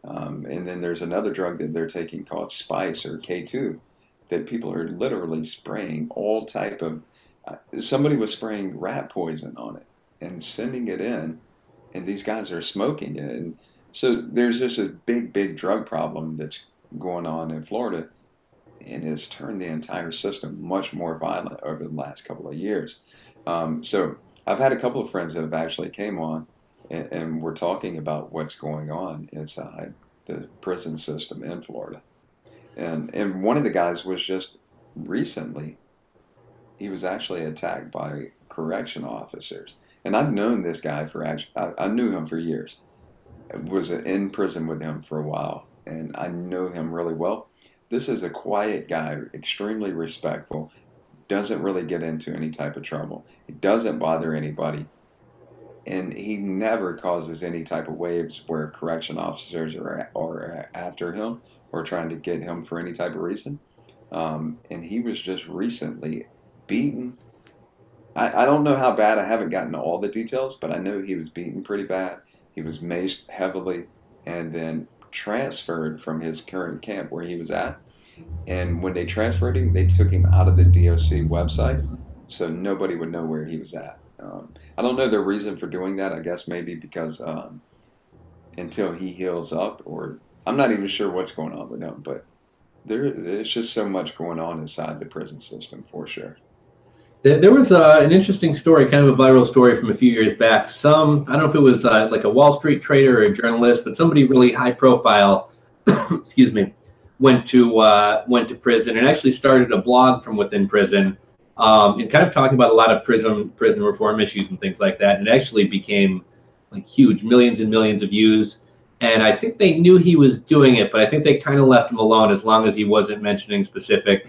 And then there's another drug that they're taking called Spice or K2. that people are literally spraying all type of. Somebody was spraying rat poison on it and sending it in, and these guys are smoking it. And so there's just a big drug problem that's going on in Florida, and it's turned the entire system much more violent over the last couple of years. So I've had a couple of friends that have actually came on, and we're talking about what's going on inside the prison system in Florida. And one of the guys was just recently, he was actually attacked by correction officers. And I've known this guy for actually, I knew him for years. I was in prison with him for a while, and I know him really well. This is a quiet guy, extremely respectful, doesn't really get into any type of trouble. He doesn't bother anybody, and he never causes any type of waves where correction officers are after him or trying to get him for any type of reason. And he was just recently beaten. I don't know how bad. I haven't gotten all the details, but I know he was beaten pretty bad. He was maced heavily and then transferred from his current camp where he was at. And when they transferred him, they took him out of the DOC website, so nobody would know where he was at. I don't know the reason for doing that. I guess maybe because until he heals up, or I'm not even sure what's going on with him, but there's just so much going on inside the prison system for sure. There was an interesting story, kind of a viral story from a few years back. I don't know if it was like a Wall Street trader or a journalist, but somebody really high profile, excuse me, went to prison and actually started a blog from within prison, and kind of talking about a lot of prison reform issues and things like that. And it actually became like huge, millions and millions of views. And I think they knew he was doing it, but I think they kind of left him alone as long as he wasn't mentioning specific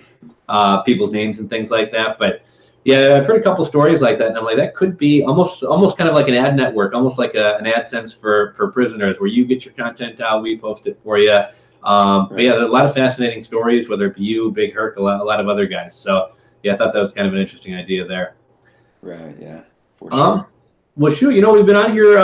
people's names and things like that. But yeah, I've heard a couple stories like that, and I'm like, that could be almost kind of like an ad network, almost like an AdSense for prisoners, where you get your content out, we post it for you. But yeah, a lot of fascinating stories, whether it be you, Big Herc, a lot of other guys. So yeah, I thought that was kind of an interesting idea there. Right. Yeah. For sure. Well, shoot, we've been on here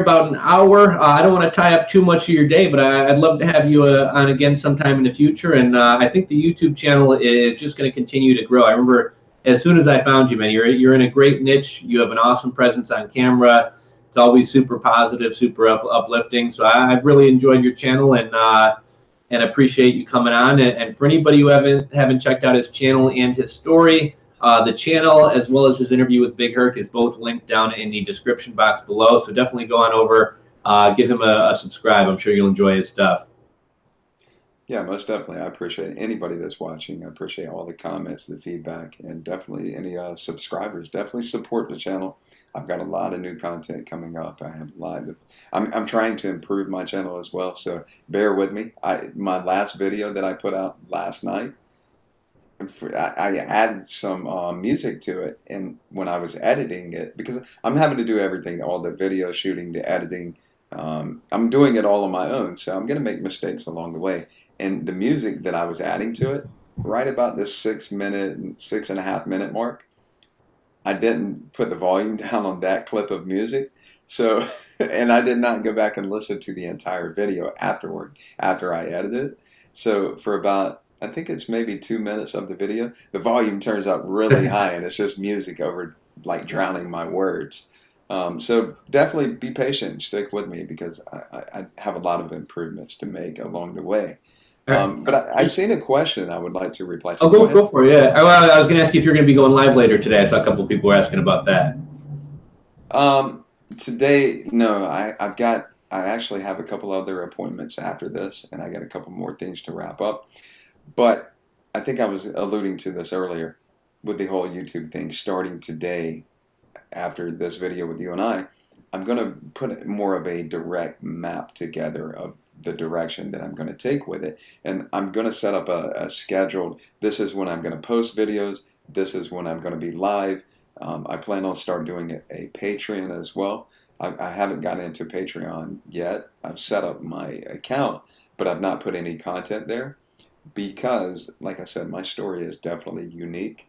about an hour. I don't want to tie up too much of your day, but I'd love to have you on again sometime in the future. And I think the YouTube channel is just going to continue to grow. I remember as soon as I found you, man, you're in a great niche. You have an awesome presence on camera. It's always super positive, super uplifting. So I've really enjoyed your channel and appreciate you coming on. And for anybody who haven't checked out his channel and his story, the channel as well as his interview with Big Herc is both linked down in the description box below. So definitely go on over, give him a subscribe. I'm sure you'll enjoy his stuff. Yeah, most definitely. I appreciate anybody that's watching. I appreciate all the comments, the feedback, and definitely any subscribers. Definitely support the channel. I've got a lot of new content coming up. I have a lot of. I'm trying to improve my channel as well, so bear with me. My last video that I put out last night, I added some music to it, and when I was editing it, because I'm having to do everything, all the video shooting, the editing. I'm doing it all on my own, so I'm going to make mistakes along the way. And the music that I was adding to it, right about the 6.5 minute mark, I didn't put the volume down on that clip of music. So, and I did not go back and listen to the entire video afterward, after I edited it. So for about, I think it's maybe 2 minutes of the video, the volume turns up really high and it's just music over, like drowning my words. So definitely be patient and stick with me because I have a lot of improvements to make along the way. But I've seen a question I would like to reply to. Oh, go for it. Yeah. I was going to ask you if you're going to be going live later today. I saw a couple of people were asking about that. Today, no. I actually have a couple other appointments after this, and I got a couple more things to wrap up. But I think I was alluding to this earlier with the whole YouTube thing starting today. After this video with you and I'm going to put more of a direct map together of the direction that I'm going to take with it. And I'm going to set up a scheduled, this is when I'm going to post videos, this is when I'm going to be live. I plan on start doing a Patreon as well. I haven't gotten into Patreon yet. I've set up my account, but I've not put any content there because, like I said, my story is definitely unique.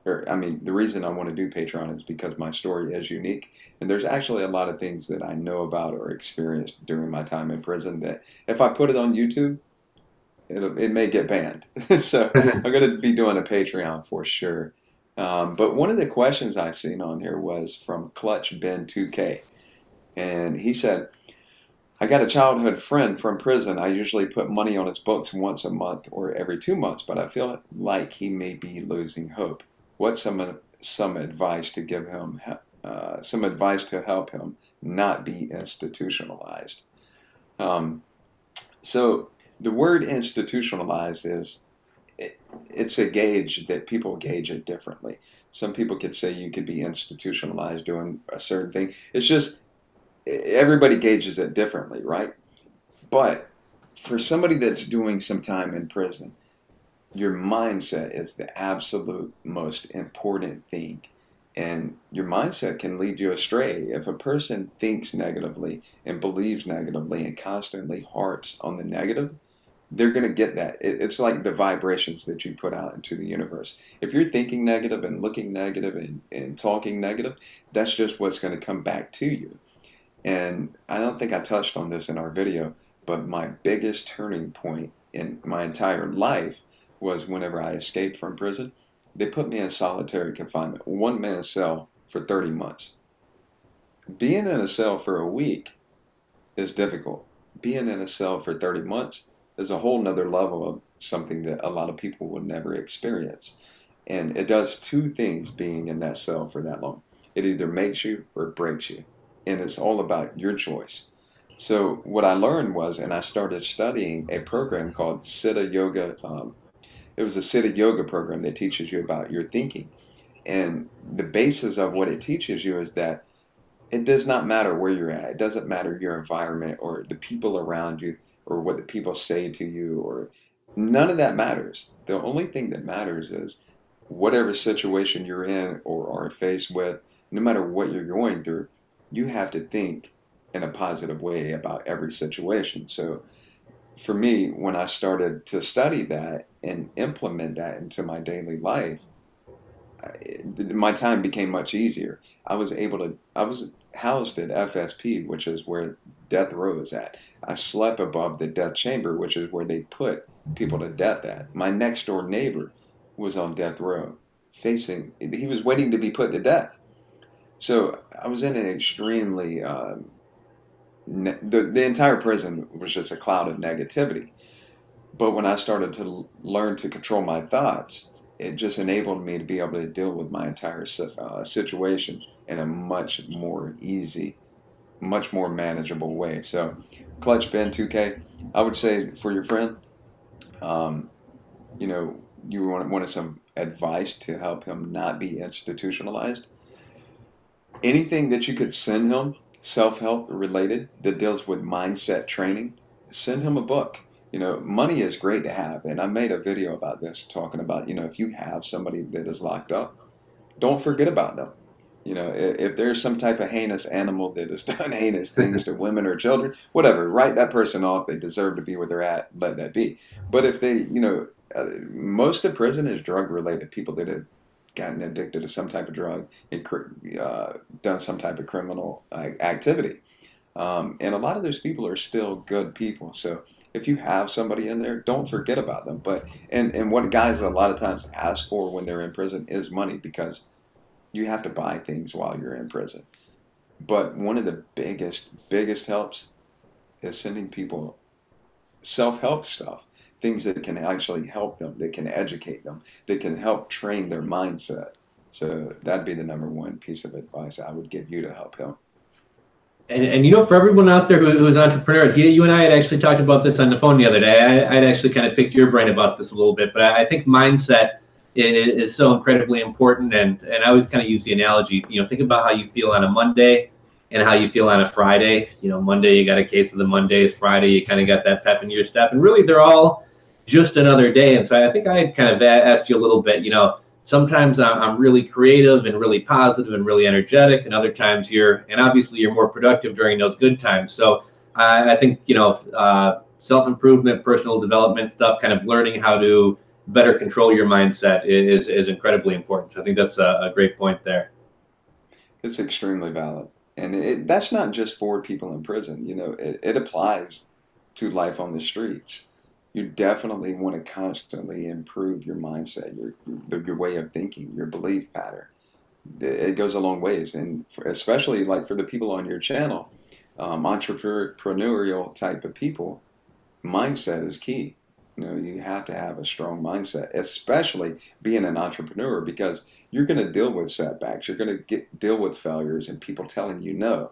The reason I want to do Patreon is because my story is unique. And there's actually a lot of things that I know about or experienced during my time in prison that if I put it on YouTube, it may get banned. So I'm going to be doing a Patreon for sure. But one of the questions I seen on here was from Clutch Ben 2K, and he said, I got a childhood friend from prison. I usually put money on his books once a month or every 2 months, but I feel like he may be losing hope. What's some advice to give him? Some advice to help him not be institutionalized. Um, so the word institutionalized is it's a gauge that people gauge it differently. Some people could say you could be institutionalized doing a certain thing. It's just everybody gauges it differently, right? But for somebody that's doing some time in prison, your mindset is the absolute most important thing. And your mindset can lead you astray. If a person thinks negatively and believes negatively and constantly harps on the negative, they're going to get that. It's like the vibrations that you put out into the universe. If you're thinking negative and looking negative and talking negative, that's just what's going to come back to you. And I don't think I touched on this in our video, but my biggest turning point in my entire life was whenever I escaped from prison. They put me in solitary confinement, 1 man cell for 30 months. Being in a cell for a week is difficult. Being in a cell for 30 months is a whole nother level of something that a lot of people would never experience. And it does two things being in that cell for that long. It either makes you or it breaks you. And it's all about your choice. So what I learned was, and I started studying a program called Siddha Yoga. It was a Siddha Yoga program that teaches you about your thinking. And the basis of what it teaches you is that it does not matter where you're at. It doesn't matter your environment or the people around you or what the people say to you, or none of that matters. The only thing that matters is whatever situation you're in or are faced with, no matter what you're going through, you have to think in a positive way about every situation. So for me, when I started to study that and implement that into my daily life, my time became much easier. I was housed at FSP, which is where death row is at. I slept above the death chamber, which is where they put people to death at. My next door neighbor was on death row, he was waiting to be put to death. So I was in an extremely, the entire prison was just a cloud of negativity. But when I started to learn to control my thoughts, it just enabled me to be able to deal with my entire situation in a much more easy, much more manageable way. So, Clutch Ben 2K, I would say for your friend, um, you know, you wanted some advice to help him not be institutionalized. Anything that you could send him, self-help related, that deals with mindset training, send him a book. Money is great to have, and I made a video about this, talking about, if you have somebody that is locked up, don't forget about them. If there's some type of heinous animal that has done heinous things to women or children, whatever, write that person off. They deserve to be where they're at. Let that be. But if they, most of prison is drug related. People that have gotten addicted to some type of drug and done some type of criminal activity. And a lot of those people are still good people. So if you have somebody in there, don't forget about them. But and what guys a lot of times ask for when they're in prison is money, because you have to buy things while you're in prison. But one of the biggest helps is sending people self-help stuff, things that can actually help them, that can educate them, that can help train their mindset. So that'd be the number one piece of advice I would give you to help him. And for everyone out there who's entrepreneurs, you and I had actually talked about this on the phone the other day. I'd actually kind of picked your brain about this a little bit, but I think mindset is so incredibly important. And I always kind of use the analogy, think about how you feel on a Monday and how you feel on a Friday. Monday, you got a case of the Mondays. Friday, you kind of got that pep in your step. And really, they're all just another day. And so I think I kind of asked you a little bit, sometimes I'm really creative and really positive and really energetic, and other times obviously you're more productive during those good times. So I think, self-improvement, personal development stuff, kind of learning how to better control your mindset is incredibly important. So I think that's a great point there. It's extremely valid. And that's not just for people in prison. It applies to life on the streets. you definitely want to constantly improve your mindset, your way of thinking, your belief pattern. It goes a long ways, and especially like for the people on your channel, entrepreneurial type of people, mindset is key. You know, you have to have a strong mindset, especially being an entrepreneur, because you're going to deal with setbacks. You're going to deal with failures and people telling you no.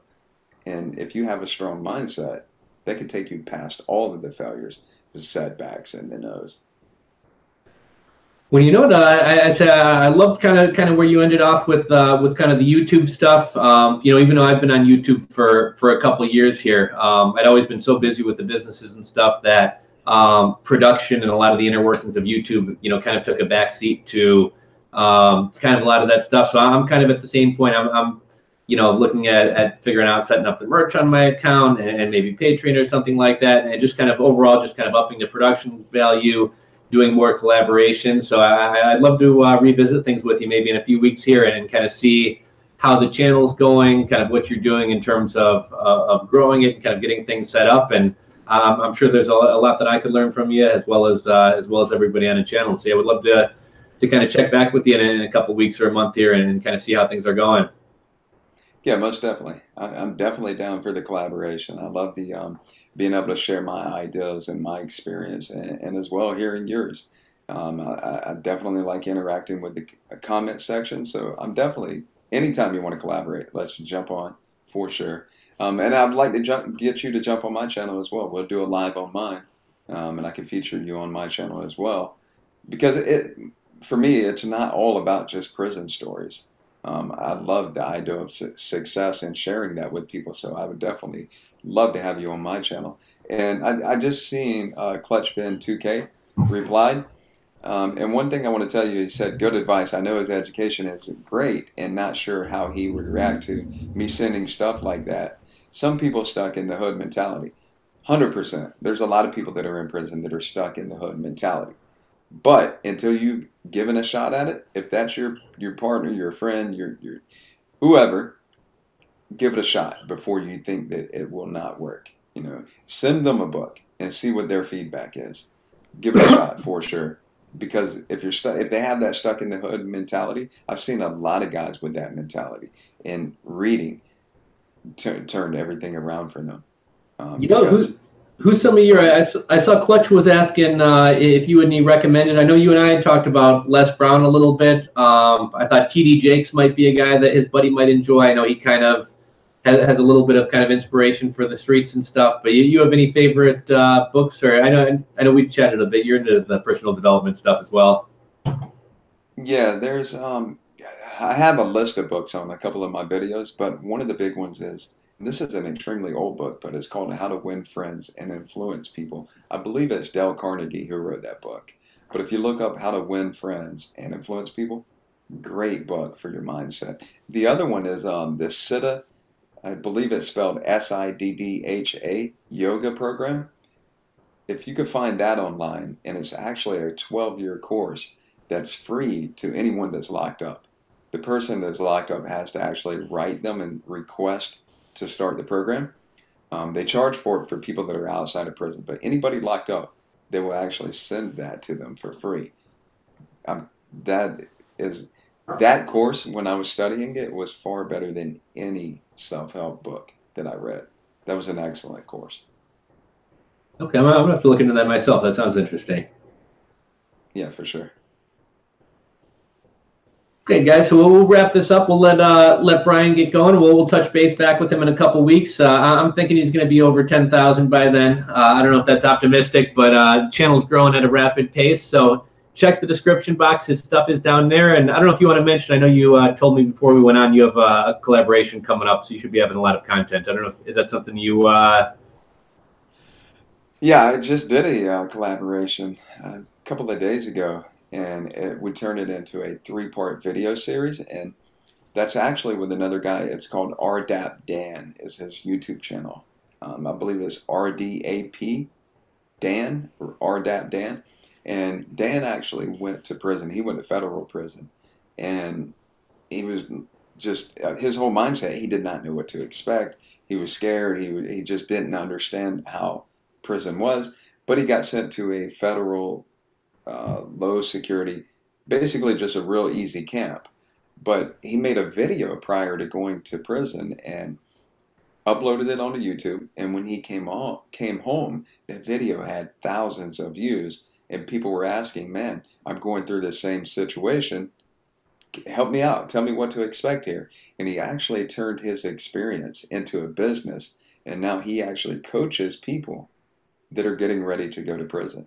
And if you have a strong mindset, that can take you past all of the failures, the setbacks, and the no's. Well, you know what? I say I loved kind of where you ended off with kind of the YouTube stuff. You know, even though I've been on YouTube for a couple of years here, I'd always been so busy with the businesses and stuff that production and a lot of the inner workings of YouTube, you know, kind of took a backseat to kind of a lot of that stuff. So I'm kind of at the same point. I'm you know, looking at figuring out setting up the merch on my account and maybe Patreon or something like that, and just kind of overall just kind of upping the production value, doing more collaboration. So I'd love to revisit things with you maybe in a few weeks here and kind of see how the channel's going, kind of what you're doing in terms of growing it and kind of getting things set up. And I'm sure there's a lot that I could learn from you as well as everybody on the channel. So yeah, I would love to kind of check back with you in a couple of weeks or a month here and kind of see how things are going. Yeah, most definitely. I'm definitely down for the collaboration. I love the being able to share my ideas and my experience, and as well hearing yours. I definitely like interacting with the comment section, so I'm definitely anytime you want to collaborate, let's jump on for sure. And I'd like to get you to jump on my channel as well. We'll do a live on mine, and I can feature you on my channel as well, because for me, it's not all about just prison stories. I love the idea of success and sharing that with people. So I would definitely love to have you on my channel. And I just seen Clutch Ben 2K replied. And one thing I want to tell you, he said, good advice. I know his education is great and not sure how he would react to me sending stuff like that. Some people stuck in the hood mentality. 100%. There's a lot of people that are in prison that are stuck in the hood mentality. But until you've given a shot at it, if that's your partner, your friend, your whoever, give it a shot before you think that it will not work. You know, send them a book and see what their feedback is. Give it a shot for sure. Because if they have that stuck in the hood mentality, I've seen a lot of guys with that mentality, and reading turned everything around for them. You know, who's some of your? I saw Clutch was asking if you would need recommended. I know you and I had talked about Les Brown a little bit. I thought TD Jakes might be a guy that his buddy might enjoy. I know he kind of has a little bit of kind of inspiration for the streets and stuff. But you have any favorite books? Or I know we chatted a bit. You're into the personal development stuff as well. Yeah, there's I have a list of books on a couple of my videos, but one of the big ones is, and this is an extremely old book, but it's called How to Win Friends and Influence People. I believe it's Dale Carnegie who wrote that book. But if you look up How to Win Friends and Influence People, great book for your mindset. The other one is the Siddha, I believe it's spelled Siddha yoga program. If you could find that online, and it's actually a 12-year course that's free to anyone that's locked up. The person that's locked up has to actually write them and request to start the program. They charge for it for people that are outside of prison, but anybody locked up, they will actually send that to them for free. That course, when I was studying it, was far better than any self-help book that I read. That was an excellent course. Okay, I'm gonna have to look into that myself. That sounds interesting. Yeah, for sure. Okay, guys, so we'll wrap this up. We'll let Brian get going. We'll touch base back with him in a couple weeks. I'm thinking he's going to be over 10,000 by then. I don't know if that's optimistic, but the channel's growing at a rapid pace. So check the description box. His stuff is down there. And I don't know if you want to mention, I know you told me before we went on, you have a collaboration coming up, so you should be having a lot of content. I don't know, is that something you... Yeah, I just did a collaboration a couple of days ago, and we turned it into a 3-part video series, and that's actually with another guy. It's called RDAP Dan is his YouTube channel. I believe it's RDAP Dan or RDAP Dan. And Dan actually went to prison. He went to federal prison, and he was just his whole mindset. He did not know what to expect. He was scared. He just didn't understand how prison was. but he got sent to a federal low security, basically just a real easy camp. But he made a video prior to going to prison and uploaded it onto YouTube. And when he came home, the video had thousands of views, and people were asking, "Man, I'm going through the same situation. Help me out. Tell me what to expect here." And he actually turned his experience into a business, and now he actually coaches people that are getting ready to go to prison.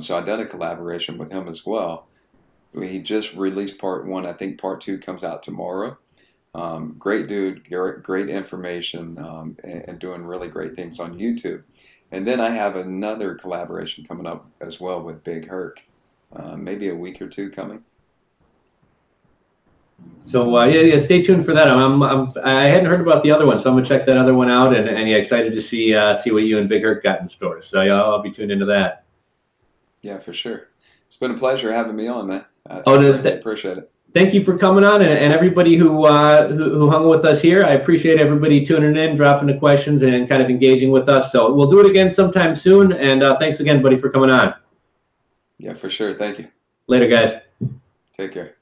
So I've done a collaboration with him as well. He just released part one. I think part two comes out tomorrow. Great dude, great information, and doing really great things on YouTube. And then I have another collaboration coming up as well with Big Herc, maybe a week or two coming. So yeah, stay tuned for that. I hadn't heard about the other one, so I'm gonna check that other one out, and yeah, excited to see what you and Big Herc got in store. So yeah, I'll be tuned into that. Yeah, for sure. It's been a pleasure having me on, man. I really appreciate it. Thank you for coming on, and everybody who hung with us here. I appreciate everybody tuning in, dropping the questions, and kind of engaging with us. So we'll do it again sometime soon. And thanks again, buddy, for coming on. Yeah, for sure. Thank you. Later, guys. Take care.